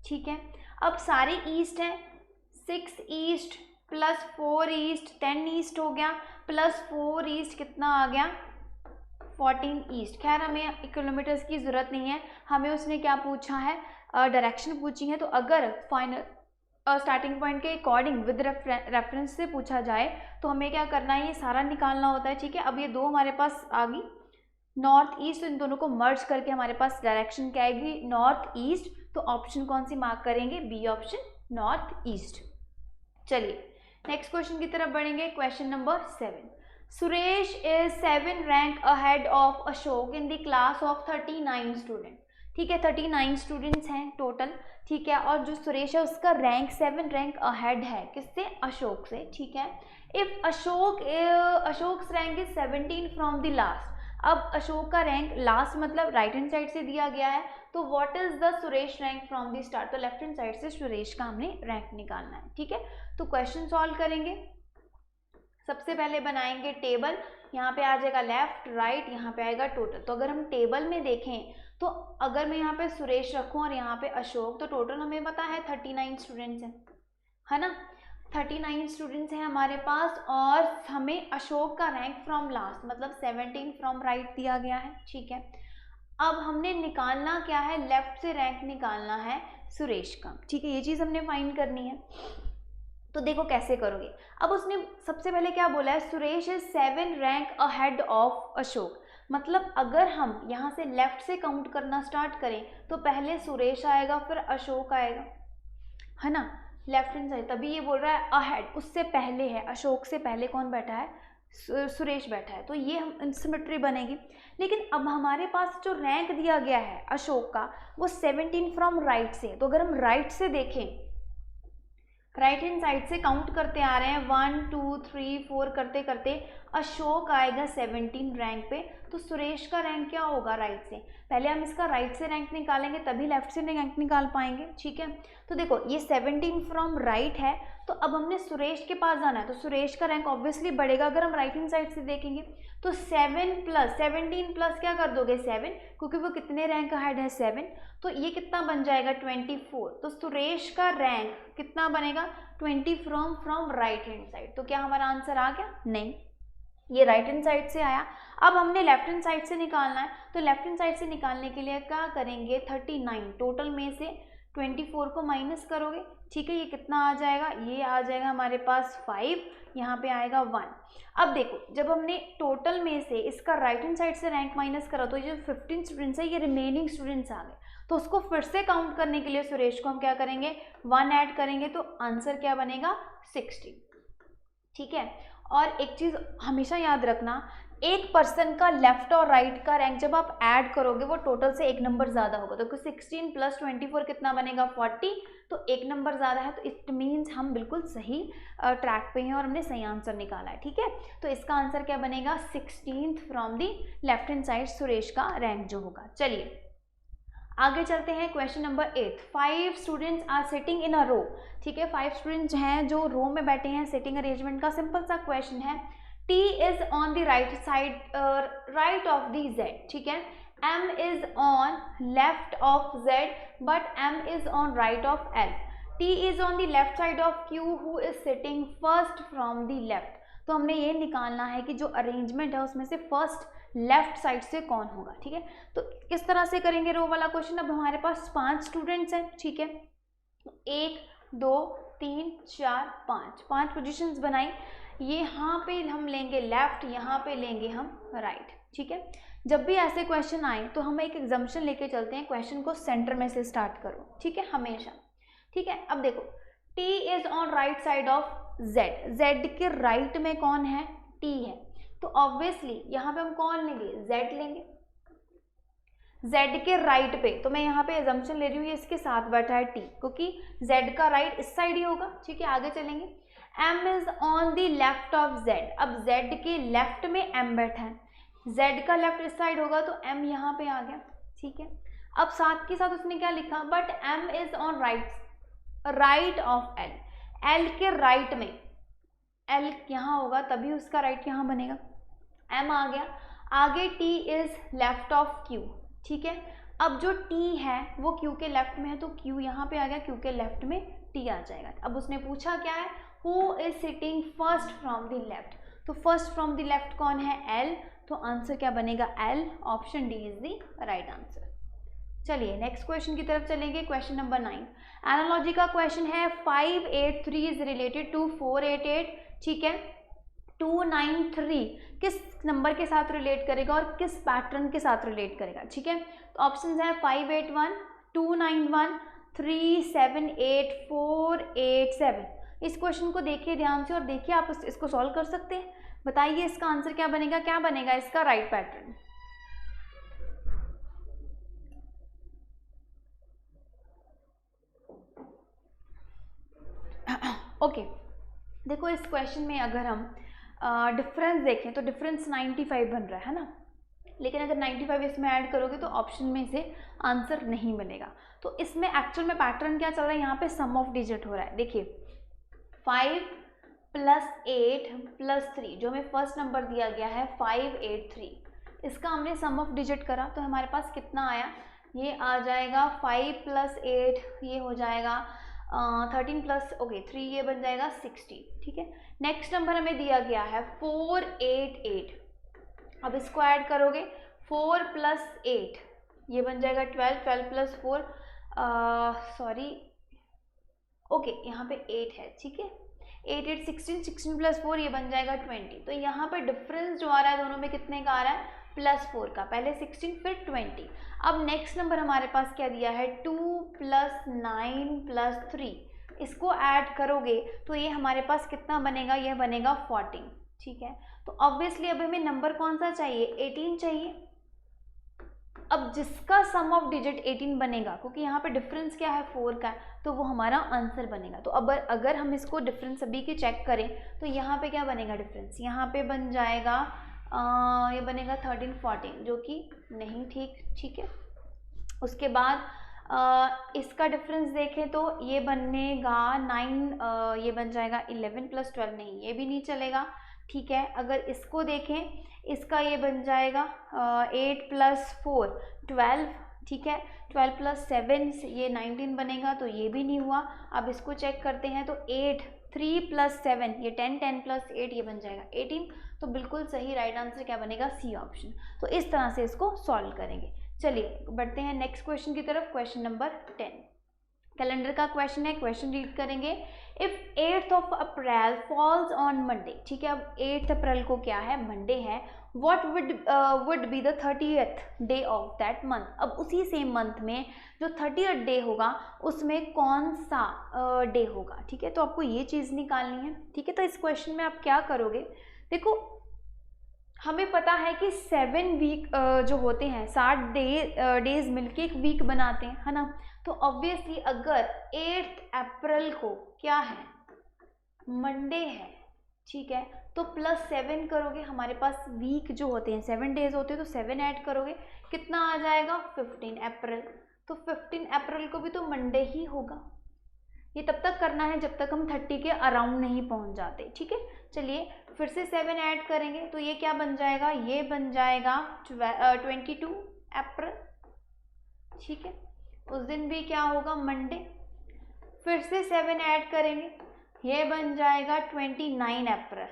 ठीक है। अब सारे ईस्ट हैं, 6 ईस्ट प्लस 4 ईस्ट 10 ईस्ट हो गया, प्लस 4 ईस्ट कितना आ गया 14 ईस्ट। खैर हमें किलोमीटर्स की ज़रूरत नहीं है, हमें उसने क्या पूछा है डायरेक्शन पूछी है, तो अगर फाइनल स्टार्टिंग पॉइंट के अकॉर्डिंग विद रेफरेंस से पूछा जाए तो हमें क्या करना है, ये सारा निकालना होता है, ठीक है। अब ये दो हमारे पास आ गई नॉर्थ ईस्ट, तो इन दोनों को मर्ज करके हमारे पास डायरेक्शन क्या आएगी नॉर्थ ईस्ट, तो ऑप्शन कौन सी मार्क करेंगे, बी ऑप्शन नॉर्थ ईस्ट। चलिए नेक्स्ट क्वेश्चन की तरफ बढ़ेंगे, question number 7। Suresh is 7 rank ahead of Ashok in the class of 39 student, ठीक है 39 स्टूडेंट्स हैं टोटल, ठीक है, और जो सुरेश है उसका रैंक 7 रैंक अहेड है किससे, अशोक से, ठीक है। If Ashok rank is 17 from the last, अब अशोक का रैंक लास्ट मतलब राइट हैंड साइड से दिया गया है, तो what is the Suresh rank from the start, तो लेफ्ट हैंड साइड से सुरेश का हमने रैंक निकालना है, ठीक है। तो क्वेश्चन सॉल्व करेंगे, सबसे पहले बनाएंगे टेबल, यहाँ पे आ जाएगा लेफ्ट राइट, यहाँ पे आएगा टोटल। तो अगर हम टेबल में देखें तो अगर मैं यहाँ पे सुरेश रखूँ और यहाँ पे अशोक, तो टोटल हमें पता है 39 स्टूडेंट्स हैं, है ना, 39 स्टूडेंट्स हैं हमारे पास, और हमें अशोक का रैंक फ्रॉम लास्ट मतलब 17 फ्रॉम राइट दिया गया है, ठीक है। अब हमने निकालना क्या है, लेफ्ट से रैंक निकालना है सुरेश का, ठीक है, ये चीज़ हमने फाइंड करनी है। तो देखो कैसे करोगे, अब उसने सबसे पहले क्या बोला है, Suresh is 7 rank ahead of Ashok, मतलब अगर हम यहाँ से लेफ्ट से काउंट करना स्टार्ट करें तो पहले सुरेश आएगा फिर अशोक आएगा, है ना, लेफ्ट हैंड साइड, तभी ये बोल रहा है अहेड, उससे पहले है, अशोक से पहले कौन बैठा है, सुरेश बैठा है, तो ये हम सिमेट्री बनेगी। लेकिन अब हमारे पास जो रैंक दिया गया है अशोक का वो 17 फ्रॉम राइट से, तो अगर हम राइट से देखें, राइट हैंड साइड से काउंट करते आ रहे हैं 1 2 3 4 करते करते अशोक आएगा 17 रैंक पे, तो सुरेश का रैंक क्या होगा राइट से, पहले हम इसका राइट से रैंक निकालेंगे तभी लेफ्ट से रैंक निकाल पाएंगे, ठीक है। तो देखो ये 17 फ्रॉम राइट है, तो अब हमने सुरेश के पास जाना है, तो सुरेश का रैंक ऑब्वियसली बढ़ेगा अगर हम राइट हैंड साइड से देखेंगे, तो 7 प्लस 17 प्लस क्या कर दोगे 7, क्योंकि वो कितने रैंक अहेड है 7, तो ये कितना बन जाएगा 24, तो सुरेश का रैंक कितना बनेगा 20 फ्रॉम राइट हैंड साइड। तो क्या हमारा आंसर आ गया, नहीं, ये राइट हैंड साइड से आया। अब हमने लेफ्ट हैंड साइड से निकालना है, तो लेफ्ट हैंड साइड से निकालने के लिए क्या करेंगे 39 टोटल में से 24 को माइनस करोगे, ठीक है, ये कितना आ जाएगा, ये आ जाएगा हमारे पास 5, यहाँ पे आएगा 1। अब देखो जब हमने टोटल में से इसका राइट हैंड साइड से रैंक माइनस करा तो ये जो 15 स्टूडेंट्स है ये रिमेनिंग स्टूडेंट्स आ गए, तो उसको फिर से काउंट करने के लिए सुरेश को हम क्या करेंगे, 1 ऐड करेंगे, तो आंसर क्या बनेगा 60, ठीक है। और एक चीज़ हमेशा याद रखना, एक पर्सन का लेफ्ट और राइट का रैंक जब आप ऐड करोगे वो टोटल से एक नंबर ज़्यादा होगा, तो 16 प्लस 24 कितना बनेगा 40, तो एक नंबर ज़्यादा है, तो इट मीन्स हम बिल्कुल सही ट्रैक पे हैं और हमने सही आंसर निकाला है, ठीक है। तो इसका आंसर क्या बनेगा 16th from the left hand side Suresh का रैंक जो होगा। चलिए आगे चलते हैं, question number 8, 5 students are sitting in a row, ठीक है, 5 स्टूडेंट्स हैं जो रो में बैठे हैं, सिटिंग अरेंजमेंट का सिंपल सा क्वेश्चन है। T is on the right side, right of the Z, ठीक है, M is on left of Z but M is on right of L, T is on the left side of Q who is sitting first from the left, तो हमने ये निकालना है कि जो arrangement है उसमें से फर्स्ट लेफ्ट साइड से कौन होगा, ठीक है। तो किस तरह से करेंगे रो वाला क्वेश्चन, अब हमारे पास 5 स्टूडेंट्स हैं, ठीक है, 1 2 3 4 5 पोजीशंस बनाई, ये यहाँ पे हम लेंगे लेफ्ट, यहाँ पे लेंगे हम राइट, ठीक है। जब भी ऐसे क्वेश्चन आए तो हम एक एग्जाम्पशन लेके चलते हैं, क्वेश्चन को सेंटर में से स्टार्ट करो, ठीक है, हमेशा, ठीक है। अब देखो T is on right side of Z, Z के राइट में कौन है, T है, तो ऑब्वियसली यहाँ पे हम कौन लेंगे, Z लेंगे, Z के राइट पे, तो मैं यहाँ पे एजम्पशन ले रही हूँ ये इसके साथ बैठा है T, क्योंकि Z का राइट इस साइड ही होगा, ठीक है। आगे चलेंगे, M is on the left of Z, अब Z के लेफ्ट में M बैठा है, Z का लेफ्ट इस साइड होगा तो M यहाँ पे आ गया, ठीक है। अब साथ के साथ उसने क्या लिखा, but M is on right of L, L के राइट में, L यहाँ होगा तभी उसका राइट यहाँ बनेगा, M आ गया, आगे T is left of Q, ठीक है। अब जो T है वो Q के लेफ्ट में है तो Q यहाँ पे आ गया, Q के लेफ्ट में T आ जाएगा। अब उसने पूछा क्या है, who is sitting first from the left, तो फर्स्ट फ्रॉम द लेफ्ट कौन है, L, तो आंसर क्या बनेगा L, option D is the right answer. चलिए नेक्स्ट क्वेश्चन की तरफ चलेंगे, क्वेश्चन नंबर 9, एनालॉजी का क्वेश्चन है, 583 इज रिलेटेड टू 488, ठीक है, 293 किस नंबर के साथ रिलेट करेगा और किस पैटर्न के साथ रिलेट करेगा, ठीक है। तो ऑप्शंस हैं 581, 291, 378, 487। इस क्वेश्चन को देखिए ध्यान से और देखिए आप इसको सॉल्व कर सकते हैं, बताइए इसका आंसर क्या बनेगा इसका राइट पैटर्न। ओके देखो इस क्वेश्चन में अगर हम डिफरेंस देखें तो डिफरेंस 95 बन रहा है ना, लेकिन अगर 95 इसमें ऐड करोगे तो ऑप्शन में से आंसर नहीं बनेगा। तो इसमें एक्चुअल में पैटर्न क्या चल रहा है, यहाँ पे सम ऑफ डिजिट हो रहा है, देखिए 5 + 8 + 3 जो हमें फर्स्ट नंबर दिया गया है 583, इसका हमने सम ऑफ डिजिट करा तो हमारे पास कितना आया, ये आ जाएगा 5 + 8 ये हो जाएगा 13 + 3 ये बन जाएगा 60, ठीक है। नेक्स्ट नंबर हमें दिया गया है 488, अब इसको ऐड करोगे 4 + 8 ये बन जाएगा 12, 12 + 4 यहाँ पे 8 है, ठीक है, 8 8 16, 16 + 4 ये बन जाएगा 20। तो यहाँ पे डिफरेंस जो आ रहा है दोनों में कितने का आ रहा है, +4 का, पहले 16 फिर 20। अब नेक्स्ट नंबर हमारे पास क्या दिया है 2 + 9 + 3, इसको ऐड करोगे तो ये हमारे पास कितना बनेगा, ये बनेगा 14, ठीक है। तो ऑब्वियसली अब हमें नंबर कौन सा चाहिए, 18 चाहिए। अब जिसका सम ऑफ डिजिट 18 बनेगा, क्योंकि यहाँ पे डिफरेंस क्या है 4 का, तो वो हमारा आंसर बनेगा। तो अब अगर हम इसको डिफरेंस अभी की चेक करें तो यहाँ पे क्या बनेगा डिफरेंस, यहाँ पे बन जाएगा ये बनेगा 13 14 जो कि नहीं ठीक है। उसके बाद इसका डिफरेंस देखें तो ये बनेगा 9 ये बन जाएगा 11 + 12 नहीं ये भी नहीं चलेगा, ठीक है। अगर इसको देखें इसका ये बन जाएगा 8 + 4 12, ठीक है, 12 + 7 ये 19 बनेगा तो ये भी नहीं हुआ। अब इसको चेक करते हैं तो 8 3 + 7 ये 10 10 + 8 ये बन जाएगा 18। तो बिल्कुल सही राइट आंसर क्या बनेगा, सी ऑप्शन। तो इस तरह से इसको सॉल्व करेंगे। चलिए बढ़ते हैं नेक्स्ट क्वेश्चन की तरफ, क्वेश्चन नंबर 10। कैलेंडर का क्वेश्चन है, क्वेश्चन रीड करेंगे। If 8th of April falls on Monday, ठीक है, अब 8 अप्रैल को क्या है, मंडे है, what would be the 30th day of that month. अब उसी सेम मंथ में जो 30th डे होगा उसमें कौन सा डे होगा, ठीक है, तो आपको ये चीज़ निकालनी है, ठीक है। तो इस क्वेश्चन में आप क्या करोगे, देखो हमें पता है कि 7 वीक जो होते हैं, 7 डेज मिलके एक वीक बनाते हैं, है ना। तो ऑब्वियसली अगर 8 अप्रैल को क्या है, मंडे है, ठीक है, तो +7 करोगे, हमारे पास वीक जो होते हैं 7 डेज होते हैं, तो 7 ऐड करोगे, कितना आ जाएगा 15 अप्रैल। तो 15 अप्रैल को भी तो मंडे ही होगा। ये तब तक करना है जब तक हम 30 के अराउंड नहीं पहुंच जाते, ठीक है। चलिए फिर से 7 ऐड करेंगे, तो ये क्या बन जाएगा, ये बन जाएगा 22 अप्रैल, ठीक है, उस दिन भी क्या होगा, मंडे। फिर से 7 ऐड करेंगे, ये बन जाएगा 29 अप्रैल,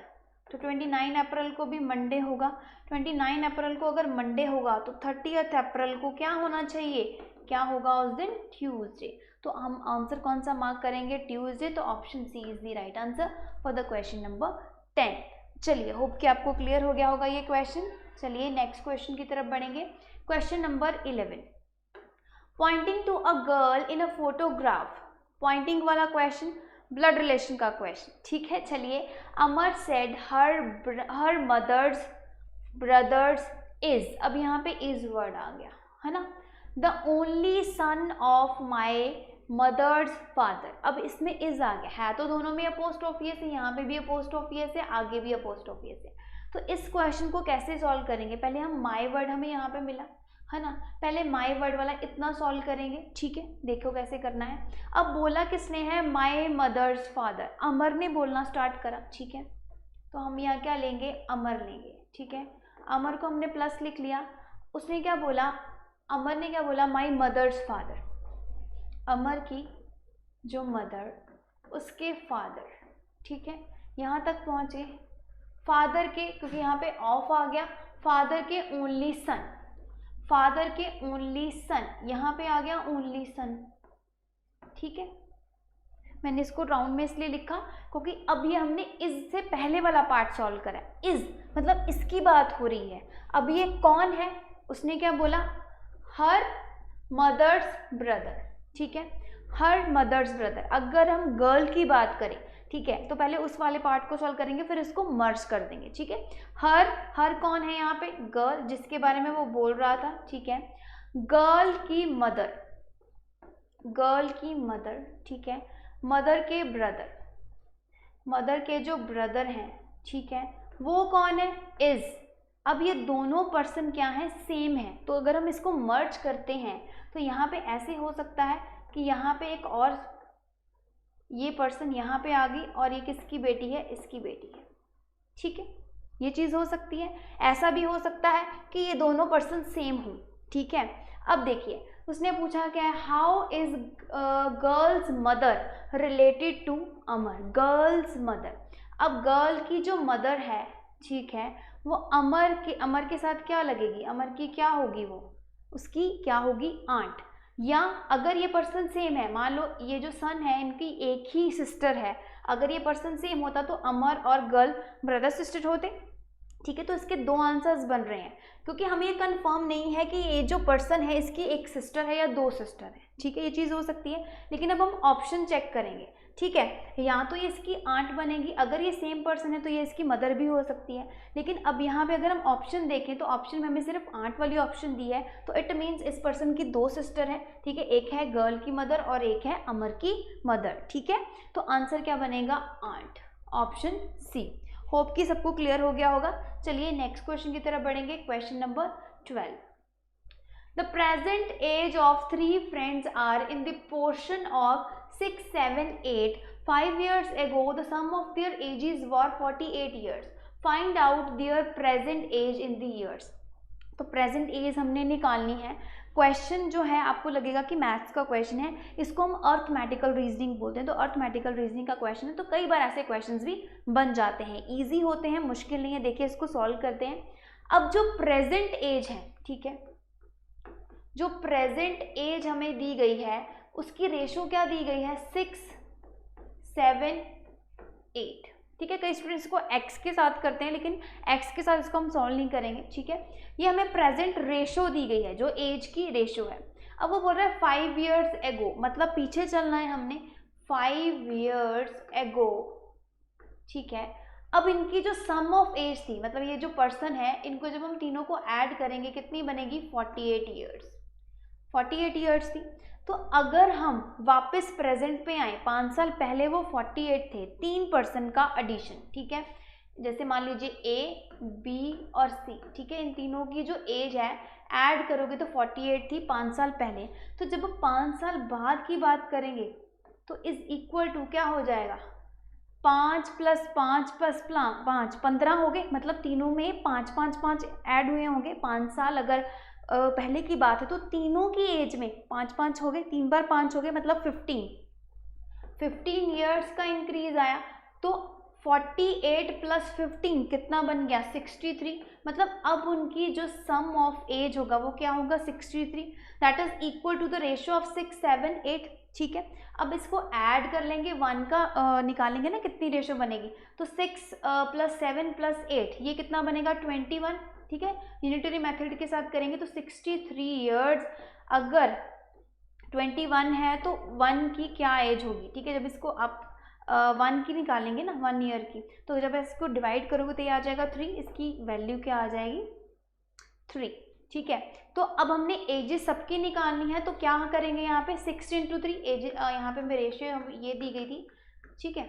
तो 29 अप्रैल को भी मंडे होगा। 29 अप्रैल को अगर मंडे होगा तो 30th अप्रैल को क्या होना चाहिए, क्या होगा उस दिन, ट्यूसडे। तो हम आंसर कौन सा मार्क करेंगे, ट्यूसडे। तो option C is the right answer for the question number 10। चलिए होप कि आपको क्लियर हो गया होगा ये क्वेश्चन। चलिए नेक्स्ट क्वेश्चन की तरफ बढ़ेंगे। Question number 11, pointing to a girl in a photograph, pointing वाला क्वेश्चन, ब्लड रिलेशन का क्वेश्चन, ठीक है। चलिए, Amar said her mother's brothers is, अब यहाँ पे इज वर्ड आ गया, है ना, the only son of my mother's father. अब इसमें इज आ गया है, तो दोनों में अपोस्ट्रोफियस है, यहाँ पे भी अपोस्ट्रोफियस है, आगे भी अपोस्ट्रोफियस है। तो इस क्वेश्चन को कैसे सॉल्व करेंगे, पहले हम माई वर्ड हमें यहाँ पे मिला, है ना, पहले माई वर्ड वाला इतना सॉल्व करेंगे, ठीक है। देखो कैसे करना है। अब बोला किसने है, माई मदर्स फादर, अमर ने बोलना स्टार्ट करा, ठीक है, तो हम यहाँ क्या लेंगे, अमर लेंगे, ठीक है। अमर को हमने प्लस लिख लिया, उसने क्या बोला, अमर ने क्या बोला, माई मदर्स फादर, अमर की जो मदर उसके फादर, ठीक है, यहाँ तक पहुँचे। फादर के, क्योंकि यहाँ पे ऑफ आ गया, फादर के ओनली सन, फादर के ओनली सन, यहाँ पे आ गया ओनली सन, ठीक है। मैंने इसको राउंड में इसलिए लिखा क्योंकि अब ये हमने इस से पहले वाला पार्ट सॉल्व करा, इज मतलब इसकी बात हो रही है। अब ये कौन है, उसने क्या बोला, हर मदर्स ब्रदर, ठीक है, हर मदर्स ब्रदर। अगर हम गर्ल की बात करें, ठीक है, तो पहले उस वाले पार्ट को सॉल्व करेंगे, फिर इसको मर्ज कर देंगे, ठीक है। हर कौन है यहाँ पे, गर्ल, जिसके बारे में वो बोल रहा था, ठीक है। गर्ल की मदर, गर्ल की मदर, ठीक है, मदर के ब्रदर, मदर के जो ब्रदर हैं, ठीक है, वो कौन है, इज। अब ये दोनों पर्सन क्या है, सेम है, तो अगर हम इसको मर्ज करते हैं तो यहाँ पे ऐसे हो सकता है कि यहाँ पे एक और ये पर्सन यहाँ पे आ गई और ये किसकी बेटी है, इसकी बेटी है, ठीक है, ये चीज़ हो सकती है। ऐसा भी हो सकता है कि ये दोनों पर्सन सेम हो, ठीक है। अब देखिए उसने पूछा क्या है, how is girl's mother related to Amar, girl's mother. अब गर्ल की जो मदर है, ठीक है, वो अमर के साथ क्या लगेगी, अमर की क्या होगी, वो उसकी क्या होगी, आंट। या अगर ये पर्सन सेम है, मान लो ये जो सन है इनकी एक ही सिस्टर है, अगर ये पर्सन सेम होता तो अमर और गर्ल ब्रदर सिस्टर होते, ठीक है। तो इसके दो आंसर्स बन रहे हैं, क्योंकि हमें ये कंफर्म नहीं है कि ये जो पर्सन है इसकी एक सिस्टर है या दो सिस्टर है, ठीक है, ये चीज़ हो सकती है। लेकिन अब हम ऑप्शन चेक करेंगे, ठीक है, या तो ये इसकी आंट बनेगी, अगर ये सेम पर्सन है तो ये इसकी मदर भी हो सकती है। लेकिन अब यहाँ पे अगर हम ऑप्शन देखें तो ऑप्शन में हमें सिर्फ आंट वाली ऑप्शन दी है, तो इट मीन्स इस पर्सन की दो सिस्टर है, ठीक है, एक है गर्ल की मदर और एक है अमर की मदर, ठीक है। तो आंसर क्या बनेगा, आंट, ऑप्शन सी। होप कि सबको क्लियर हो गया होगा। चलिए नेक्स्ट क्वेश्चन की तरफ बढ़ेंगे। Question number 12, the present age of 3 friends are in the portion of 6, 7, 8. 5 years ago the sum of their ages were 48 years. Find out their present age in the years. तो present as हमने निकालनी है। Question जो है आपको लगेगा कि maths का क्वेश्चन है, इसको हम अर्थमेटिकल रीजनिंग बोलते हैं, तो अर्थमेटिकल रीजनिंग का क्वेश्चन है, तो कई बार ऐसे क्वेश्चंस भी बन जाते हैं, इजी होते हैं, मुश्किल नहीं है। देखिए इसको सॉल्व करते हैं। अब जो प्रेजेंट एज है, ठीक है, जो प्रेजेंट एज हमें दी गई है उसकी रेशो क्या दी गई है 6, 7, 8। ठीक है, कई स्टूडेंट्स को x के साथ करते हैं, लेकिन x के साथ इसको हम सॉल्व नहीं करेंगे। ठीक है, ये हमें प्रेजेंट रेशो दी गई है, जो एज की रेशो है। अब वो बोल रहा है 5 years एगो, मतलब पीछे चलना है हमने, 5 years एगो। ठीक है, अब इनकी जो सम ऑफ एज थी, मतलब ये जो पर्सन है, इनको जब हम तीनों को ऐड करेंगे कितनी बनेगी 48 years। 48 years थी। तो अगर हम वापस प्रेजेंट पे आए, 5 साल पहले वो 48 थे, 3% का एडिशन। ठीक है, जैसे मान लीजिए ए, बी और सी। ठीक है, इन तीनों की जो एज है ऐड करोगे तो 48 थी 5 साल पहले। तो जब 5 साल बाद की बात करेंगे तो इज इक्वल टू क्या हो जाएगा, 5 + 5 + 5 15 हो गए, मतलब तीनों में 5 5 5 ऐड हुए होंगे। 5 साल अगर पहले की बात है तो तीनों की एज में 5 5 हो गए, 3 बार 5 हो गए, मतलब 15 ईयर्स का इंक्रीज आया। तो 48 + 15 कितना बन गया 63। मतलब अब उनकी जो सम ऑफ एज होगा वो क्या होगा 63, that is equal to the ratio of 6, 7, 8। ठीक है, अब इसको ऐड कर लेंगे, 1 का निकालेंगे ना कितनी रेशियो बनेगी, तो 6 + 7 + 8 ये कितना बनेगा 21। ठीक है, यूनिटरी मेथड के साथ करेंगे तो 63 इयर्स, अगर 21 है तो 1 की क्या एज होगी। ठीक है, जब इसको आप 1 की निकालेंगे ना, 1 ईयर की, तो जब इसको डिवाइड करोगे तो ये आ जाएगा 3, इसकी वैल्यू क्या आ जाएगी 3। ठीक है, तो अब हमने एजेस सबकी निकालनी है, तो क्या करेंगे यहाँ पे 6 × 3 एज, यहाँ पे मेरे रेशियो ये दी गई थी। ठीक है,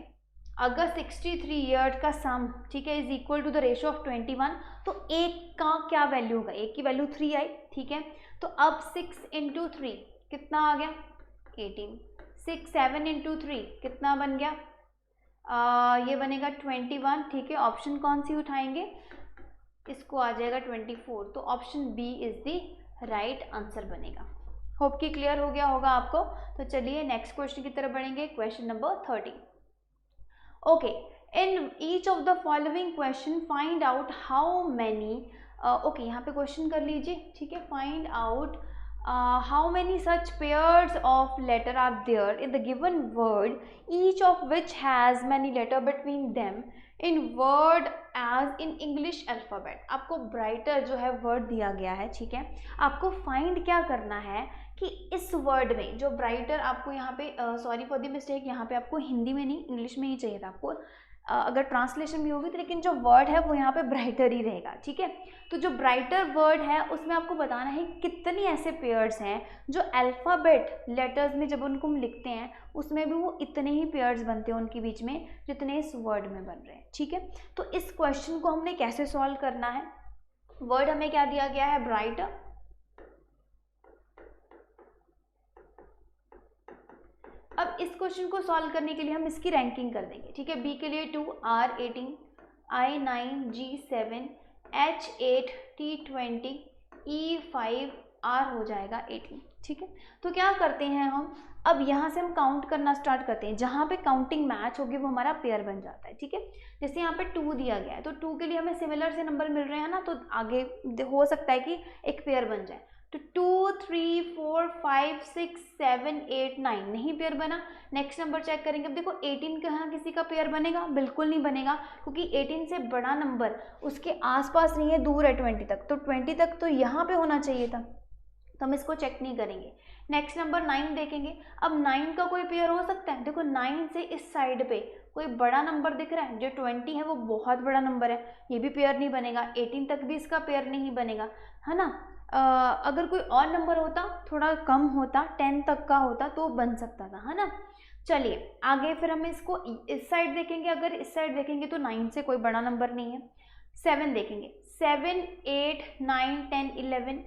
अगर 63 ईयर का सम, ठीक है, is equal to the ratio of 21, तो एक का क्या वैल्यू होगा, एक की वैल्यू 3 आई। ठीक है, तो अब 6 × 3 कितना आ गया 18, 6 7 × 3 कितना बन गया, ये बनेगा 21। ठीक है, ऑप्शन कौन सी उठाएंगे, इसको आ जाएगा 24, तो option B is the right answer बनेगा। होप कि क्लियर हो गया होगा आपको। तो चलिए नेक्स्ट क्वेश्चन की तरफ बढ़ेंगे, question number 30। Okay, in each of the following question find out how many, okay यहाँ पे क्वेश्चन कर लीजिए। ठीक है, find out how many such pairs of letter are there in the given word, each of which has many letter between them in word as in English alphabet। आपको brighter जो है word दिया गया है। ठीक है, आपको find क्या करना है कि इस वर्ड में जो ब्राइटर, आपको यहाँ पे सॉरी फॉर द मिस्टेक, यहाँ पे आपको हिंदी में नहीं इंग्लिश में ही चाहिए था आपको, अगर ट्रांसलेशन भी होगी तो, लेकिन जो वर्ड है वो यहाँ पे ब्राइटर ही रहेगा। ठीक है, तो जो ब्राइटर वर्ड है उसमें आपको बताना है कितनी ऐसे पेयर्स हैं जो अल्फ़ाबेट लेटर्स में जब उनको हम लिखते हैं उसमें भी वो इतने ही पेयर्स बनते हैं उनके बीच में जितने इस वर्ड में बन रहे हैं। ठीक है, तो इस क्वेश्चन को हमने कैसे सॉल्व करना है, वर्ड हमें क्या दिया गया है ब्राइटर। अब इस क्वेश्चन को सॉल्व करने के लिए हम इसकी रैंकिंग कर देंगे। ठीक है, बी के लिए 2, R 18, I 9, G 7, H 8, T 20, E 5, R हो जाएगा 18। ठीक है, तो क्या करते हैं हम, अब यहाँ से हम काउंट करना स्टार्ट करते हैं, जहाँ पे काउंटिंग मैच होगी वो हमारा पेयर बन जाता है। ठीक है, जैसे यहाँ पे 2 दिया गया है तो 2 के लिए हमें सिमिलर से नंबर मिल रहे हैं ना, तो आगे हो सकता है कि एक पेयर बन जाए। तो 2, 3, 4, 5, 6, 7, 8, 9 नहीं पेयर बना। नेक्स्ट नंबर चेक करेंगे, अब देखो 18 कहाँ किसी का पेयर बनेगा, बिल्कुल नहीं बनेगा, क्योंकि 18 से बड़ा नंबर उसके आसपास नहीं है, दूर है 20 तक, तो 20 तक तो यहाँ पे होना चाहिए था, तो हम इसको चेक नहीं करेंगे। नेक्स्ट नंबर 9 देखेंगे, अब 9 का कोई पेयर हो सकता है, देखो 9 से इस साइड पे कोई बड़ा नंबर दिख रहा है, जो 20 है वो बहुत बड़ा नंबर है, ये भी पेयर नहीं बनेगा। 18 तक भी इसका पेयर नहीं बनेगा, है ना। अगर कोई और नंबर होता, थोड़ा कम होता, 10 तक का होता तो बन सकता था, है ना। चलिए आगे फिर हम इसको इस साइड देखेंगे, अगर इस साइड देखेंगे तो 9 से कोई बड़ा नंबर नहीं है। 7 देखेंगे, 7, 8, 9, 10, 11,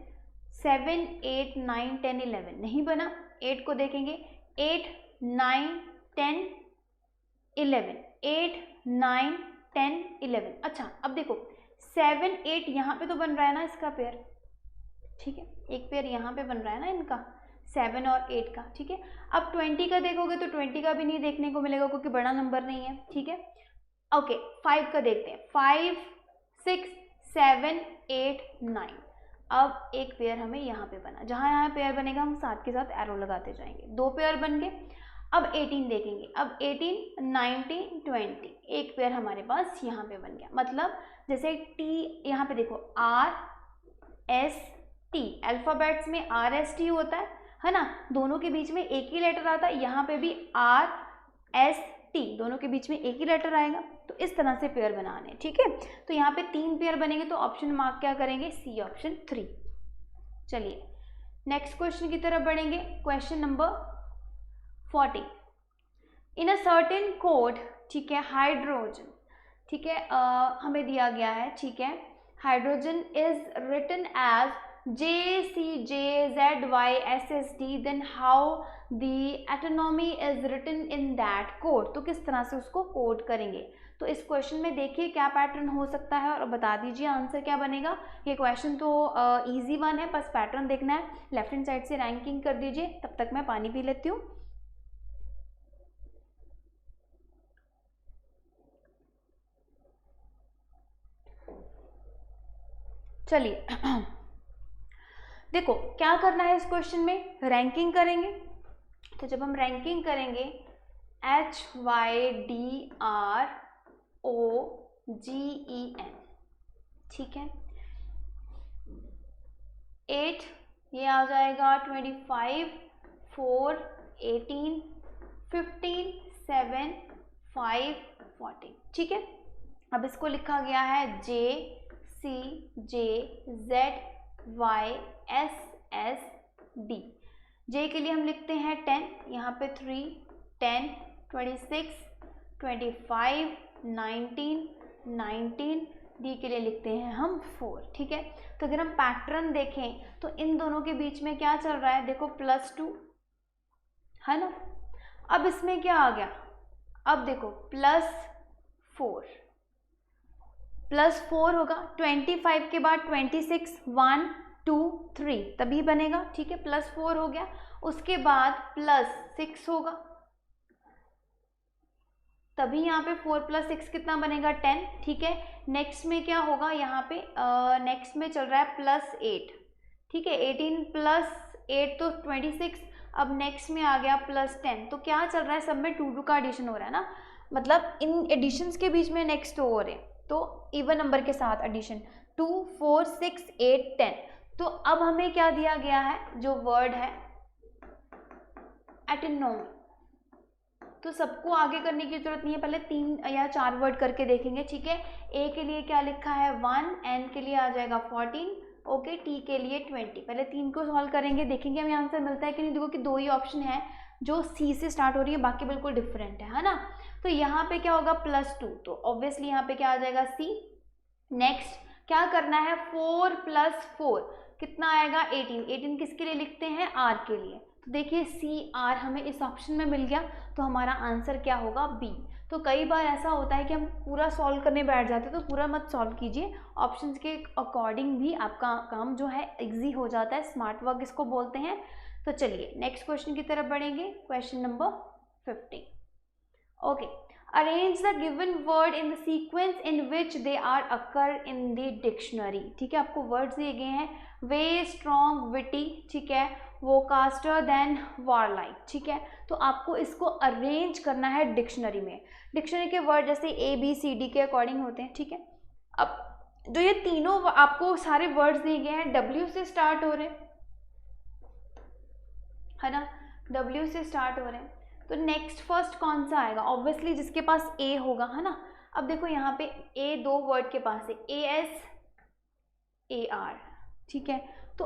7, 8, 9, 10, 11 नहीं बना। 8 को देखेंगे, 8, 9, 10, 11, 8, 9, 10, 11। अच्छा अब देखो 7, 8 यहाँ पे तो बन रहा है ना इसका पेयर, ठीक है, एक पेयर यहाँ पे बन रहा है ना इनका, 7 और 8 का। ठीक है, अब 20 का देखोगे तो 20 का भी नहीं देखने को मिलेगा क्योंकि बड़ा नंबर नहीं है। ठीक है, ओके 5 का देखते हैं, 5, 6, 7, 8, 9। अब एक पेयर हमें यहाँ पे बना, जहाँ यहाँ पेयर बनेगा हम साथ के साथ एरो लगाते जाएंगे। 2 पेयर बन गए। अब 18 देखेंगे, अब 18, 19, 20, एक पेयर हमारे पास यहाँ पे बन गया। मतलब जैसे टी यहाँ पे देखो RST, अल्फ़ाबेट्स में RST होता है ना, दोनों के बीच में एक ही लेटर आता है। यहाँ पे भी RST, दोनों के बीच में एक ही लेटर आएगा। तो इस तरह से पेयर बनाने, ठीक है। तो यहाँ पे 3 पेयर बनेंगे, तो ऑप्शन मार्क क्या करेंगे, सी ऑप्शन 3। चलिए नेक्स्ट क्वेश्चन की तरफ बढ़ेंगे। Question number 40। In a certain code, ठीक है, हाइड्रोजन, ठीक है, हमें दिया गया है, ठीक है, hydrogen is written as JCJZYSSD, then how the autonomy is written in that code. तो किस तरह से उसको कोड करेंगे। तो इस क्वेश्चन में देखिए क्या पैटर्न हो सकता है और बता दीजिए आंसर क्या बनेगा। ये क्वेश्चन तो इजी वन है, बस पैटर्न देखना है। लेफ्ट हैंड साइड से रैंकिंग कर दीजिए, तब तक मैं पानी पी लेती हूँ। चलिए देखो क्या करना है इस क्वेश्चन में, रैंकिंग करेंगे। तो जब हम रैंकिंग करेंगे HYDROGEN, ठीक है, 8 ये आ जाएगा, 25, 4, 18, 15, 7, 5, 14, ठीक है। अब इसको लिखा गया है JCJZYSSD। जे के लिए हम लिखते हैं 10, यहाँ पे 3, 10, 26, 25, 19, 19, डी के लिए लिखते हैं हम 4, ठीक है। तो अगर हम पैटर्न देखें तो इन दोनों के बीच में क्या चल रहा है, देखो +2 है ना। अब इसमें क्या आ गया, अब देखो +4, +4 होगा, 25 के बाद 26, 1, 2, 3 तभी बनेगा, ठीक है, +4 हो गया। उसके बाद +6 होगा, तभी यहाँ पे 4 + 6 कितना बनेगा, 10, ठीक है। नेक्स्ट में क्या होगा, यहाँ पे नेक्स्ट में चल रहा है +8, ठीक है, 18 + 8 तो 26। अब नेक्स्ट में आ गया +10, तो क्या चल रहा है, सब में 2 का एडिशन हो रहा है ना, मतलब इन एडिशंस के बीच में नेक्स्ट हो रहे हैं, तो इवन नंबर के साथ एडिशन 2, 4, 6, 8, 10। तो अब हमें क्या दिया गया है, जो वर्ड है एटोनॉमी, तो सबको आगे करने की जरूरत नहीं है, पहले 3 या 4 वर्ड करके देखेंगे, ठीक है। ए के लिए क्या लिखा है 1, एन के लिए आ जाएगा 14, ओके, टी के लिए 20। पहले 3 को सॉल्व करेंगे, देखेंगे हमें आंसर मिलता है कि नहीं। देखो कि 2 ही ऑप्शन है जो सी से स्टार्ट हो रही है, बाकी बिल्कुल डिफरेंट है ना। तो यहाँ पे क्या होगा +2, तो ऑब्वियसली यहाँ पे क्या आ जाएगा सी। नेक्स्ट क्या करना है, 4 + 4 कितना आएगा, 18। 18 किसके लिए लिखते हैं, आर के लिए। तो देखिए CR हमें इस ऑप्शन में मिल गया, तो हमारा आंसर क्या होगा, बी। तो कई बार ऐसा होता है कि हम पूरा सॉल्व करने बैठ जाते हैं, तो पूरा मत सॉल्व कीजिए, ऑप्शंस के अकॉर्डिंग भी आपका काम जो है इजी हो जाता है, स्मार्ट वर्क इसको बोलते हैं। तो चलिए नेक्स्ट क्वेश्चन की तरफ बढ़ेंगे, question number 50। Okay, arrange the given word in the sequence in which they are occur in the dictionary, ठीक है। आपको वर्ड्स दिए गए हैं, वे, स्ट्रॉन्ग, विटी, ठीक है, वोकास्टर, देन वारलाइक, ठीक है। तो आपको इसको अरेंज करना है डिक्शनरी में। डिक्शनरी के वर्ड जैसे ABCD के अकॉर्डिंग होते हैं, ठीक है। अब जो ये तीनों आपको सारे वर्ड्स दिए गए हैं W से स्टार्ट हो रहे हैं, है ना, W से स्टार्ट हो रहे हैं, तो नेक्स्ट फर्स्ट कौन सा आएगा, ऑब्वियसली जिसके पास A होगा, है ना। अब देखो यहाँ पे A 2 वर्ड के पास है, ASAR, ठीक है। तो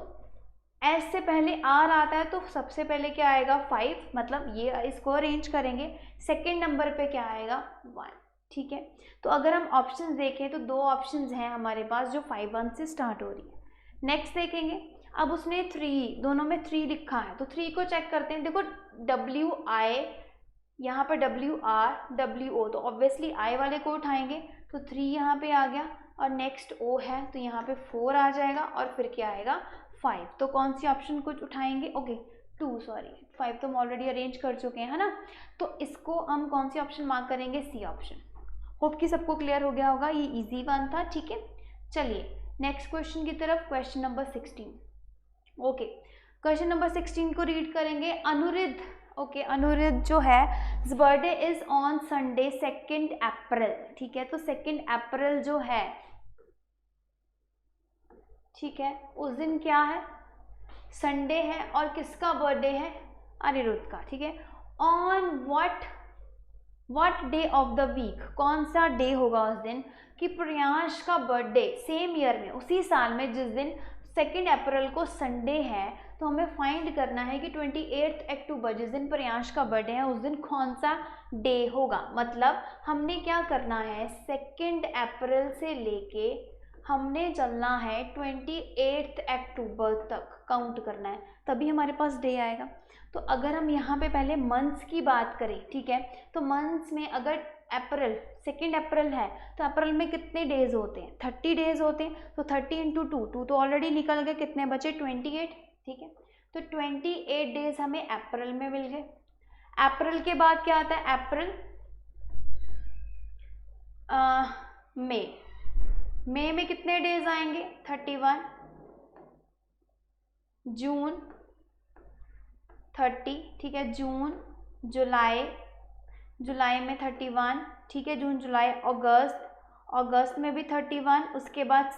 S से पहले R आता है, तो सबसे पहले क्या आएगा 5, मतलब ये इसको अरेंज करेंगे। सेकंड नंबर पे क्या आएगा 1, ठीक है। तो अगर हम ऑप्शंस देखें तो 2 ऑप्शंस हैं हमारे पास जो 5, 1 से स्टार्ट हो रही है। नेक्स्ट देखेंगे, अब उसने 3, दोनों में 3 लिखा है, तो 3 को चेक करते हैं। देखो WI, यहाँ पर WR, WO, तो ऑब्वियसली I वाले को उठाएंगे, तो 3 यहाँ पे आ गया, और नेक्स्ट O है, तो यहाँ पे 4 आ जाएगा, और फिर क्या आएगा 5। तो कौन सी ऑप्शन को उठाएंगे, ओके 2, सॉरी 5 तो हम ऑलरेडी अरेंज कर चुके हैं, है ना। तो इसको हम कौन सी ऑप्शन मार्क करेंगे, सी ऑप्शन। होप कि सबको क्लियर हो गया होगा, ये इजी वन था, ठीक है। चलिए नेक्स्ट क्वेश्चन की तरफ, question number 16। Okay, question number 16 को रीड करेंगे। अनुरुद्ध, ओके, अनुरुद्ध जो है बर्थडे इज ऑन संडे 2 अप्रैल, ठीक है। तो 2 अप्रैल जो है, ठीक है, उस दिन क्या है, संडे है, और किसका बर्थडे है, अनिरुद्ध का, ठीक है। On what day of the week, कौन सा डे होगा उस दिन कि प्रियांश का बर्थडे सेम ईयर में, उसी साल में जिस दिन 2 अप्रैल को संडे है, तो हमें फाइंड करना है कि 28 अक्टूबर जिस दिन प्रियांश का बर्थडे है उस दिन कौन सा डे होगा। मतलब हमने क्या करना है, 2 अप्रैल से लेके हमने चलना है 28 अक्टूबर तक काउंट करना है, तभी हमारे पास डे आएगा। तो अगर हम यहाँ पे पहले मंथ्स की बात करें, ठीक है, तो मंथ्स में अगर अप्रैल 2 अप्रैल है तो अप्रैल में कितने डेज होते हैं, 30 डेज होते हैं। तो 30 इंटू 2 तो ऑलरेडी निकल गए, कितने बचे, 28, ठीक है। तो 28 डेज हमें अप्रैल में मिल गए। अप्रैल के बाद क्या आता है, अप्रैल, मई में कितने डेज आएंगे, 31, जून 30, ठीक है, जून, जुलाई में 31, ठीक है, जून जुलाई, अगस्त में भी 31, उसके बाद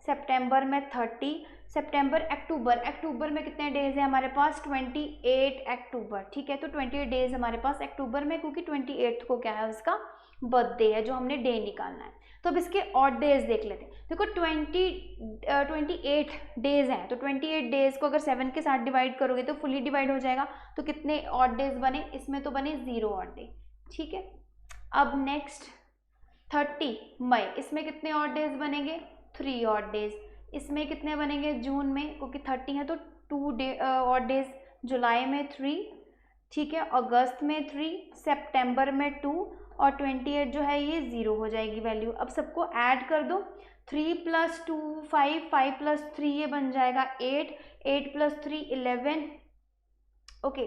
सितंबर में 30, सितंबर, अक्टूबर में कितने डेज है हमारे पास, 28 अक्टूबर, ठीक है। तो 28 डेज हमारे पास अक्टूबर में, क्योंकि 28 को क्या है, उसका बर्थडे है, जो हमने डे निकालना है। तो अब इसके ऑड डेज देख लेते हैं। देखो 28 डेज हैं, तो 28 डेज को अगर 7 के साथ डिवाइड करोगे तो फुली डिवाइड हो जाएगा। तो कितने ऑड डेज बने, इसमें तो बने 0 ऑड डे, ठीक है। अब नेक्स्ट 30 मई, इसमें कितने ऑड डेज बनेंगे, 3 ऑड डेज। इसमें कितने बनेंगे, जून में, क्योंकि 30 है तो 2 ऑड डेज, जुलाई में 3, ठीक है, अगस्त में 3, सितंबर में 2, और 28 जो है ये 0 हो जाएगी वैल्यू। अब सबको ऐड कर दो, 3 + 2 5, 5 + 3 ये बन जाएगा 8, 8 + 3 11, ओके।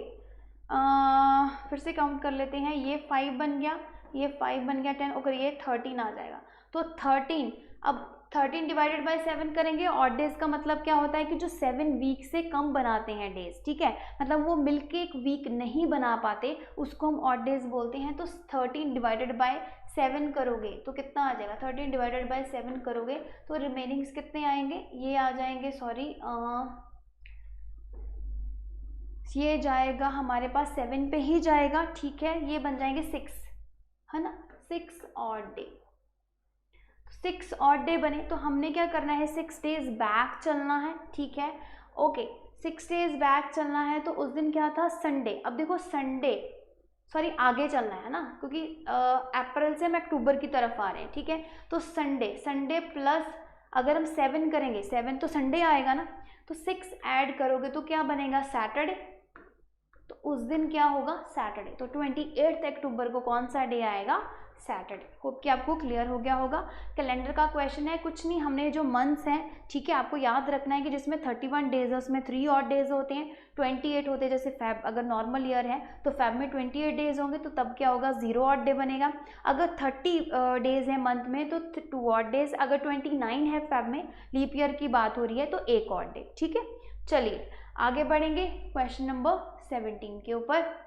फिर से काउंट कर लेते हैं, ये 5 बन गया, ये 5 बन गया 10, और ये 13 आ जाएगा। तो 13, अब 13 डिवाइडेड बाय 7 करेंगे। ऑड डेज का मतलब क्या होता है कि जो 7 वीक से कम बनाते हैं डेज, ठीक है, मतलब वो मिलके एक वीक नहीं बना पाते, उसको हम ऑड डेज बोलते हैं। तो 13 डिवाइडेड बाय 7 करोगे तो कितना आ जाएगा, 13 डिवाइडेड बाय 7 करोगे तो रिमेनिंग्स कितने आएंगे, ये आ जाएंगे, सॉरी, ये जाएगा हमारे पास 7 पे ही जाएगा, ठीक है, ये बन जाएंगे 6, है ना, 6 ऑड डे। 6 ऑड डे बने तो हमने क्या करना है, 6 डेज बैक चलना है, ठीक है, ओके। 6 डेज बैक चलना है तो उस दिन क्या था, संडे। अब देखो संडे, सॉरी आगे चलना है ना, क्योंकि अप्रैल से हम अक्टूबर की तरफ आ रहे हैं, ठीक है। तो संडे प्लस अगर हम 7 करेंगे, 7 तो संडे आएगा ना, तो 6 ऐड करोगे तो क्या बनेगा, सैटरडे। तो उस दिन क्या होगा, सैटरडे। तो 28 अक्टूबर को कौन सा डे आएगा, सैटरडे। होप कि आपको क्लियर हो गया होगा। कैलेंडर का क्वेश्चन है, कुछ नहीं, हमने जो मंथ्स हैं, ठीक है, आपको याद रखना है कि जिसमें 31 डेज है उसमें 3 ऑड डेज होते हैं, 28 होते हैं। जैसे फेब, अगर नॉर्मल ईयर है तो फेब में 28 डेज होंगे, तो तब क्या होगा, 0 ऑड डे बनेगा। अगर 30 डेज है मंथ में तो 2 ऑड डेज। अगर 29 है फेब में, लीप ईयर की बात हो रही है, तो 1 ऑड डे, ठीक है। चलिए आगे बढ़ेंगे क्वेश्चन नंबर 17 के ऊपर।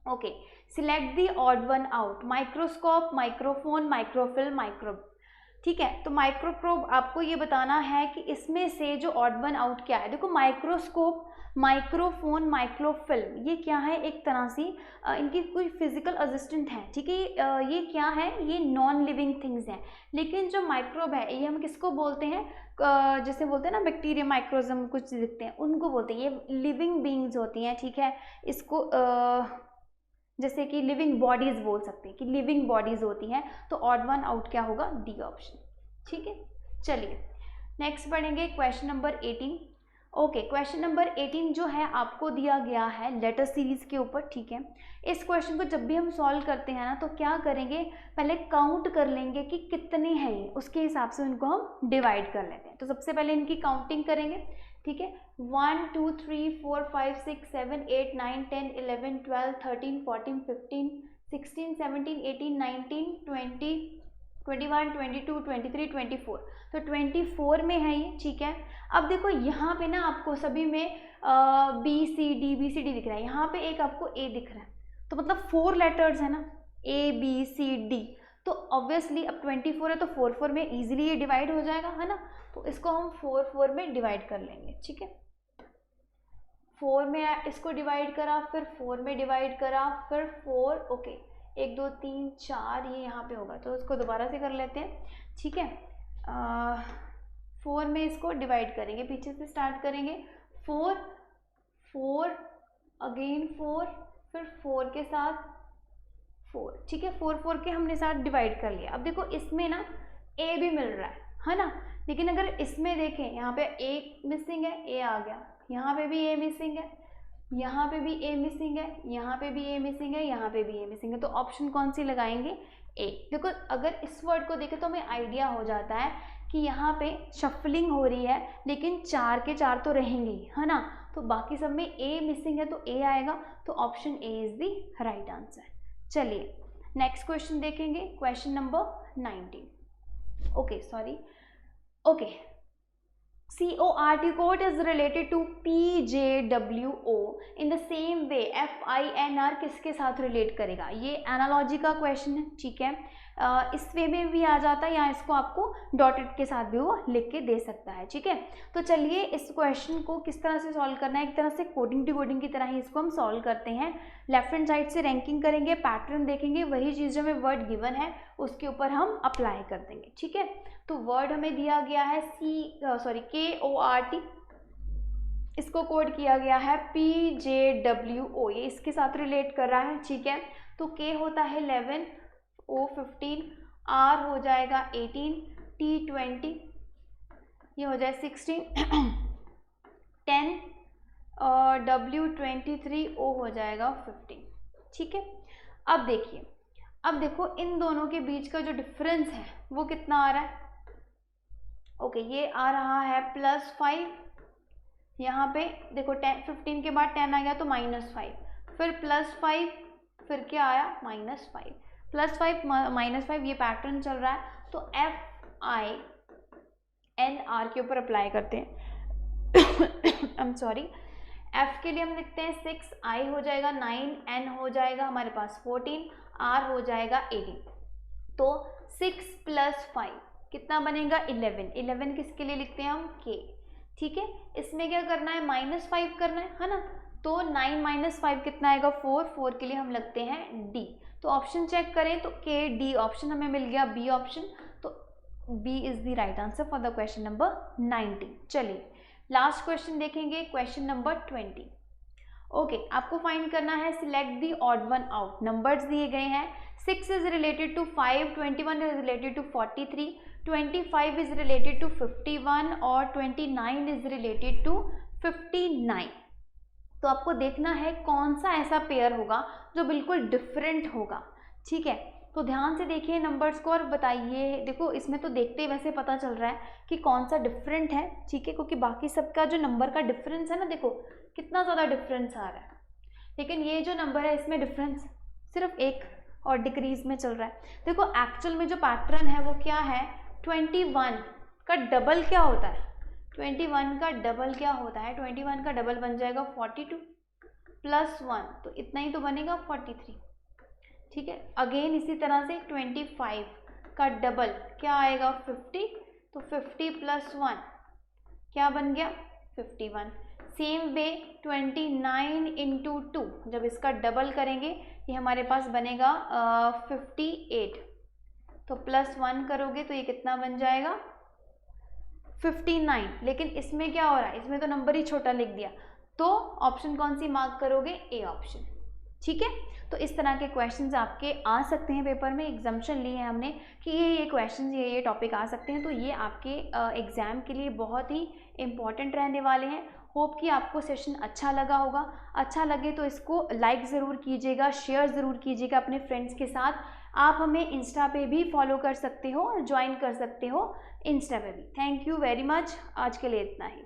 Okay, select the odd one out, microscope, microphone, microfilm, microbe, ठीक है। तो माइक्रोस्कोप आपको ये बताना है कि इसमें से जो ऑड वन आउट क्या है। देखो माइक्रोस्कोप, माइक्रोफोन, माइक्रोफिल्म, ये क्या है, एक तरह से इनकी कोई फिजिकल असिस्टेंट है, ठीक है। ये क्या है, ये नॉन लिविंग थिंग्स हैं। लेकिन जो माइक्रोब है ये हम किसको बोलते हैं, जैसे बोलते हैं ना बैक्टीरिया, माइक्रोजम कुछ दिखते हैं, उनको बोलते हैं। ये लिविंग बींग्स होती हैं, ठीक है। इसको जैसे कि लिविंग बॉडीज बोल सकते हैं कि लिविंग बॉडीज होती हैं। तो ऑड वन आउट क्या होगा, डी ऑप्शन, ठीक है। चलिए नेक्स्ट पढ़ेंगे question number 18। Okay, question number 18 जो है आपको दिया गया है लेटर सीरीज के ऊपर, ठीक है। इस क्वेश्चन को जब भी हम सॉल्व करते हैं ना, तो क्या करेंगे, पहले काउंट कर लेंगे कि कितने हैं ये, उसके हिसाब से उनको हम डिवाइड कर लेते हैं। तो सबसे पहले इनकी काउंटिंग करेंगे, ठीक है। 1 2 3 4 5 6 7 8 9 10 11 12 13 14 15 16 17 18 19 20 21, 22, 23, 24, तो 24 में है ये, ठीक है। अब देखो यहाँ पे ना आपको सभी में BCD दिख रहा है, यहाँ पे एक आपको A दिख रहा है, तो मतलब 4 लेटर्स है ना, ABCD, तो ऑब्वियसली अब 24 है तो 4 में इजीली ये डिवाइड हो जाएगा, है ना। तो इसको हम 4 में डिवाइड कर लेंगे, ठीक है। 4 में इसको डिवाइड करा, फिर 4 में डिवाइड करा, फिर 4, ओके 1 2 3 4 ये यहाँ पे होगा, तो इसको दोबारा से कर लेते हैं, ठीक है। 4 में इसको डिवाइड करेंगे, पीछे से स्टार्ट करेंगे, 4 4 अगेन 4, फिर 4 के साथ 4, ठीक है। 4 के हमने साथ डिवाइड कर लिया। अब देखो इसमें ना A भी मिल रहा है ना, लेकिन अगर इसमें देखें यहाँ पे A मिसिंग है, A आ गया, यहाँ पे भी A मिसिंग है, यहाँ पे भी A मिसिंग है, यहाँ पे भी A मिसिंग है, यहाँ पे भी A मिसिंग है, तो ऑप्शन कौन सी लगाएंगे? A। देखो अगर इस वर्ड को देखें तो हमें आइडिया हो जाता है कि यहाँ पे शफलिंग हो रही है, लेकिन 4 के 4 तो रहेंगे, है ना, तो बाकी सब में A मिसिंग है तो A आएगा, तो option A is the right answer. चलिए नेक्स्ट क्वेश्चन देखेंगे, question number 19। Okay, CORT code is related to PJWO in the same way FINR किसके साथ रिलेट करेगा? ये एनालॉजी का क्वेश्चन है, ठीक है। इस वे में भी आ जाता है, या इसको आपको डॉटेड के साथ भी वो लिख के दे सकता है, ठीक है। तो चलिए इस क्वेश्चन को किस तरह से सॉल्व करना है, एक तरह से कोडिंग टू कोडिंग की तरह ही इसको हम सॉल्व करते हैं। लेफ्ट हैंड साइड से रैंकिंग करेंगे, पैटर्न देखेंगे, वही चीज़ जो हमें वर्ड गिवन है उसके ऊपर हम अप्लाई कर देंगे, ठीक है। तो वर्ड हमें दिया गया है KORT, इसको कोड किया गया है PJWO, ये इसके साथ रिलेट कर रहा है, ठीक है। तो K होता है 11, O 15, R हो जाएगा 18, T 20, ये हो जाए 16, 10 और W 23, O हो जाएगा 15, ठीक है। अब देखिए, अब देखो इन दोनों के बीच का जो डिफरेंस है वो कितना आ रहा है? ओके, ये आ रहा है +5, यहाँ पे देखो 15 के बाद 10 आ गया तो -5, फिर +5, फिर क्या आया -5, +5 -5, ये पैटर्न चल रहा है। तो FINR के ऊपर अप्लाई करते हैं। I'm sorry, F के लिए हम लिखते हैं 6, I हो जाएगा 9, N हो जाएगा हमारे पास 14, R हो जाएगा 18, तो 6 + 5 कितना बनेगा? 11। 11 किसके लिए लिखते हैं हम? K, ठीक है। इसमें क्या करना है? -5 करना है ना, तो 9 - 5 कितना आएगा? 4। 4 के लिए हम लगते हैं D। तो ऑप्शन चेक करें तो K D ऑप्शन हमें मिल गया, B ऑप्शन, तो B is the right answer for the question number 19। चलिए लास्ट क्वेश्चन देखेंगे, क्वेश्चन नंबर 20। ओके, आपको फाइंड करना है select the odd one out. Numbers दिए गए हैं, 6 is related to 5, 21 is related to 43, 25 is related to 51 और 29 इज रिलेटेड टू 59। तो आपको देखना है कौन सा ऐसा पेयर होगा जो बिल्कुल डिफरेंट होगा, ठीक है। तो ध्यान से देखिए नंबर्स को और बताइए। देखो इसमें तो देखते ही वैसे पता चल रहा है कि कौन सा डिफरेंट है, ठीक है, क्योंकि बाकी सबका जो नंबर का डिफरेंस है ना, देखो कितना ज़्यादा डिफरेंस आ रहा है, लेकिन ये जो नंबर है इसमें डिफरेंस सिर्फ 1 और डिक्रीज में चल रहा है। देखो एक्चुअल में जो पैटर्न है वो क्या है? 21 का डबल क्या होता है? 21 का डबल क्या होता है? 21 का डबल बन जाएगा 42 + 1, तो इतना ही तो बनेगा 43, ठीक है। अगेन इसी तरह से 25 का डबल क्या आएगा? 50, तो 50 + 1 क्या बन गया? 51। सेम वे 29 × 2, जब इसका डबल करेंगे ये हमारे पास बनेगा 58, तो +1 करोगे तो ये कितना बन जाएगा? 59। लेकिन इसमें क्या हो रहा है? इसमें तो नंबर ही छोटा लिख दिया, तो ऑप्शन कौन सी मार्क करोगे? ए ऑप्शन, ठीक है। तो इस तरह के क्वेश्चंस आपके आ सकते हैं पेपर में। एग्जाम्पशन लिए हैं हमने कि ये क्वेश्चंस ये टॉपिक आ सकते हैं, तो ये आपके एग्ज़ाम के लिए बहुत ही इम्पॉर्टेंट रहने वाले हैं। होप कि आपको सेशन अच्छा लगा होगा। अच्छा लगे तो इसको लाइक ज़रूर कीजिएगा, शेयर ज़रूर कीजिएगा अपने फ्रेंड्स के साथ। आप हमें इंस्टा पे भी फॉलो कर सकते हो और ज्वाइन कर सकते हो इंस्टा पे भी। थैंक यू वेरी मच, आज के लिए इतना ही।